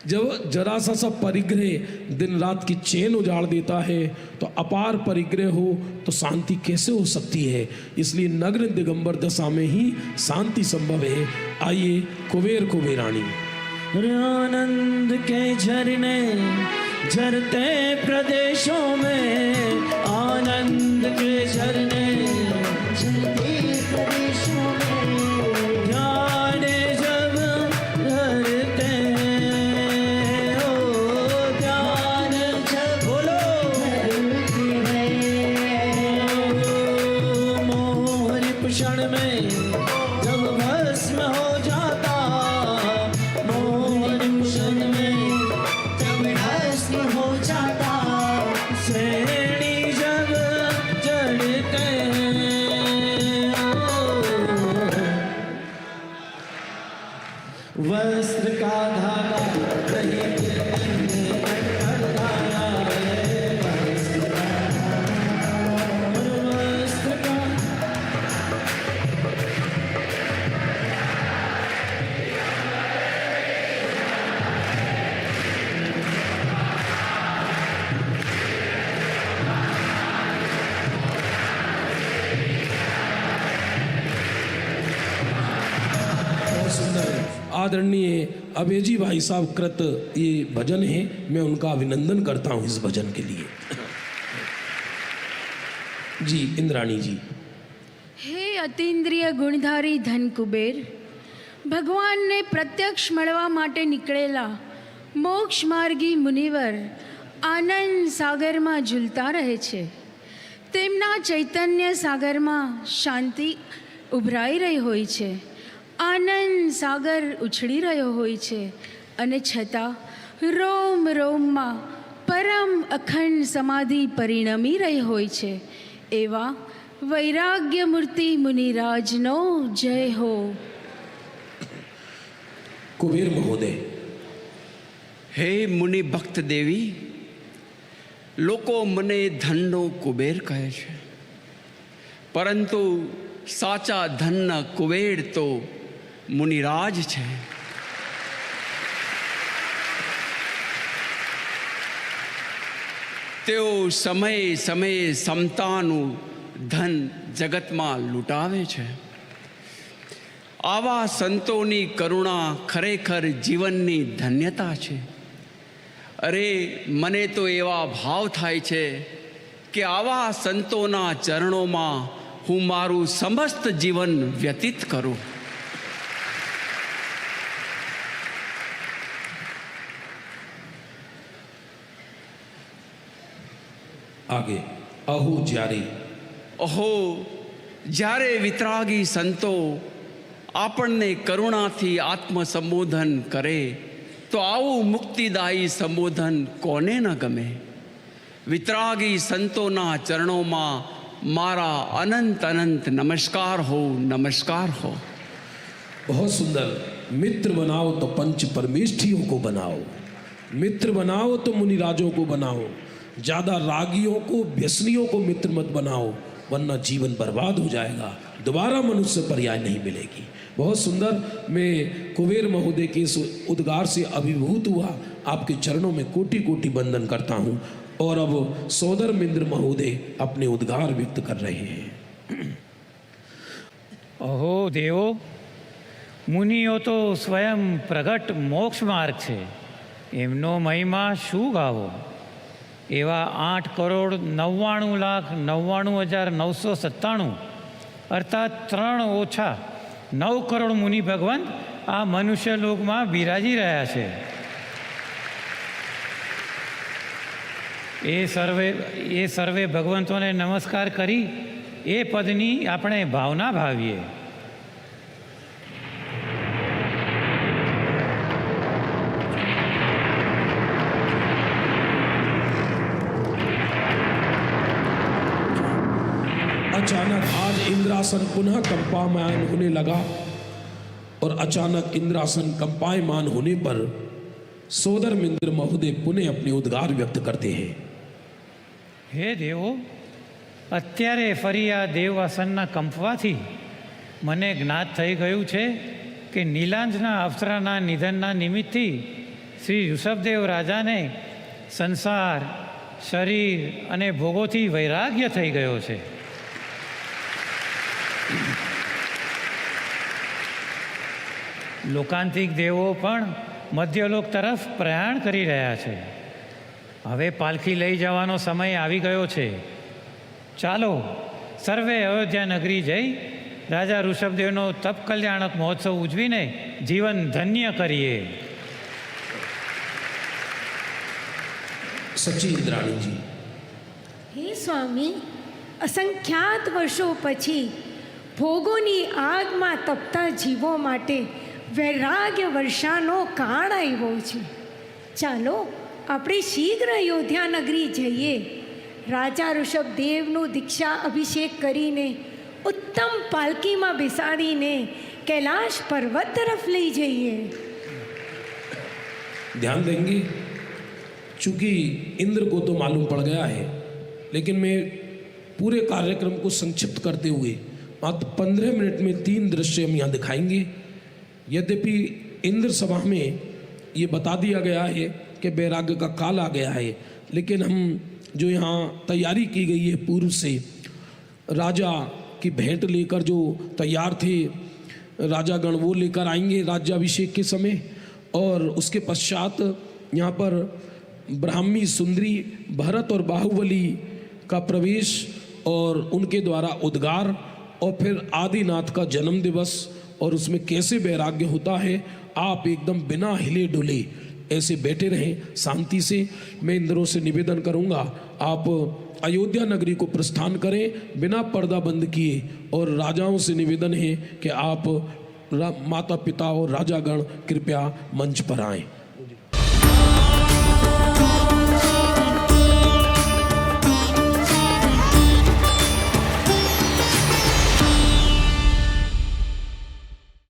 Speaker 1: जब जरा सा सब परिग्रह दिन रात की चैन उजाड़ देता है तो अपार परिग्रह हो तो शांति कैसे हो सकती है। इसलिए नग्न दिगंबर दशा में ही शांति संभव है। आइए कुबेरानी।
Speaker 7: आनंद के झरने झरते प्रदेशों में, आनंद के झरने झरते प्रदेशों में, ध्यान जब धरते हो, ध्यान जब बोलो धरते मोहरी क्षण में जब भस्म हो जाता, मोहरी क्षण में जब भस्म हो जाता, श्रेणी जब चढ़ते वस्त्र का धागा नहीं
Speaker 1: आदरणीय अभयजी भाई साहब कृत ये भजन है, मैं उनका अभिनंदन करता हूँ इस भजन के लिए। जी इंद्राणी जी।
Speaker 17: હે અતિન્દ્રિય ગુણધારી ધન કુબેર, ભગવાનને પ્રત્યક્ષ મળવા માટે નીકળેલા મોક્ષ માર્ગી મુનિવર આનંદ સાગરમાં ઝૂલતા રહે છે. તેમના ચૈતન્ય સાગરમાં શાંતિ ઉભરાઈ રહી હોય છે, આનંદ સાગર ઉછળી રહ્યો હોય છે અને છતાં રોમ રોમમાં પરમ અખંડ સમાધિ પરિણમી રહી હોય છે. એવા વૈરાગ્ય મૂર્તિ મુનિરાજનો જય હો.
Speaker 1: कुबेर महोदय।
Speaker 23: હે મુનિ ભક્ત દેવી, લોકો મને ધનનો કુબેર કહે છે, પરંતુ સાચા ધનના કુબેર તો મુનિરાજ છે. તેઓ સમયે સમયે સમતાનું ધન જગતમાં લૂંટાવે છે. આવા સંતોની કરુણા ખરેખર જીવનની ધન્યતા છે. અરે, મને તો એવા ભાવ થાય છે કે આવા સંતોના ચરણોમાં હું મારું સમસ્ત જીવન વ્યતીત કરું.
Speaker 1: आगे अहो જ્યારે
Speaker 23: અહો, જ્યારે વિતરાગી સંતો આપણને કરુણાથી આત્મસંબોધન કરે તો આવું મુક્તિદાયી સંબોધન કોને ન ગમે. વિતરાગી સંતોના ચરણોમાં મારા અનંત અનંત નમસ્કાર હો, નમસ્કાર હો.
Speaker 1: बहुत सुंदर। मित्र बनाओ तो पंच परमेष्ठियों को बनाओ, मित्र बनाओ तो मुनिराजों को बनाओ, ज़्यादा रागियों को व्यसनियों को मित्र मत बनाओ, वरना जीवन बर्बाद हो जाएगा, दोबारा मनुष्य पर्याय नहीं मिलेगी। बहुत सुंदर। मैं कुबेर महोदय के इस उद्गार से अभिभूत हुआ, आपके चरणों में कोटि कोटि वंदन करता हूँ। और अब सौदर मिंद्र महोदय अपने उद्गार व्यक्त कर रहे हैं।
Speaker 6: अहो देवो, मुनिओ तो स्वयं प्रगट मोक्ष मार्ग छे, एमनो महिमा शू गावो। एवा 8,99,99,997 अर्थात 3 ઓછા 9 કરોડ મુનિ ભગવંત આ મનુષ્ય લોકમાં બિરાજી રહ્યા છે। એ સર્વે ભગવંતોને નમસ્કાર કરી એ પદની આપણે ભાવના ભાવીએ।
Speaker 1: अचानक आज इंद्रासन पुनः कंपायमान होने लगा और अचानक इंद्रासन कंपायमान होने पर सोदर मिंद्र महोदय पुनः अपने उद्गार व्यक्त करते हैं।
Speaker 6: હે દેવો, અત્યારે ફરી આ દેવાસનના કંપવાથી મને જ્ઞાત થઈ ગયું છે કે નીલાંજના અપ્સરાના નિધનના નિમિત્તથી શ્રી ઋષભદેવ રાજાને સંસાર, શરીર અને ભોગોથી વૈરાગ્ય થઈ ગયો છે। લોકાંતિક દેવો પણ મધ્યલોક તરફ પ્રયાણ કરી રહ્યા છે। હવે પાલખી લઈ જવાનો સમય આવી ગયો છે। ચાલો સર્વે અયોધ્યા નગરી જઈ રાજા ઋષભદેવનો તપ કલ્યાણક મહોત્સવ ઉજવીને જીવન ધન્ય કરીએ।
Speaker 1: સચી ઇન્દ્રાણી जी।
Speaker 17: હે સ્વામી, અસંખ્યાત વર્ષો પછી ભોગોની આગમાં તપતા જીવો માટે વૈરાગ્ય વર્ષાનો કાળ આવ્યો છે। ચાલો આપણે શીઘ્ર અયોધ્યા નગરી જઈએ, રાજા ઋષભદેવનું દીક્ષા અભિષેક કરીને ઉત્તમ પાલકીમાં બેસાડીને कैलाश पर्वत तरफ ले जाइए।
Speaker 1: ध्यान देंगे, चूंकि इंद्र को तो मालूम पड़ गया है, लेकिन मैं पूरे कार्यक्रम को संक्षिप्त करते हुए मात्र 15 मिनट में 3 दृश्य हम यहाँ दिखाएंगे। यद्यपि इंद्र सभा में ये बता दिया गया है कि वैराग्य का काल आ गया है, लेकिन हम जो यहाँ तैयारी की गई है पूर्व से, राजा की भेंट लेकर जो तैयार थे राजागण वो लेकर आएंगे राज्याभिषेक के समय, और उसके पश्चात यहाँ पर ब्राह्मी सुंदरी भरत और बाहुबली का प्रवेश और उनके द्वारा उद्गार, और फिर आदिनाथ का जन्म दिवस और उसमें कैसे वैराग्य होता है। आप एकदम बिना हिले डुले ऐसे बैठे रहें शांति से। मैं इंद्रों से निवेदन करूँगा आप अयोध्या नगरी को प्रस्थान करें बिना पर्दा बंद किए, और राजाओं से निवेदन है कि आप माता पिता और राजागण कृपया मंच पर आएं।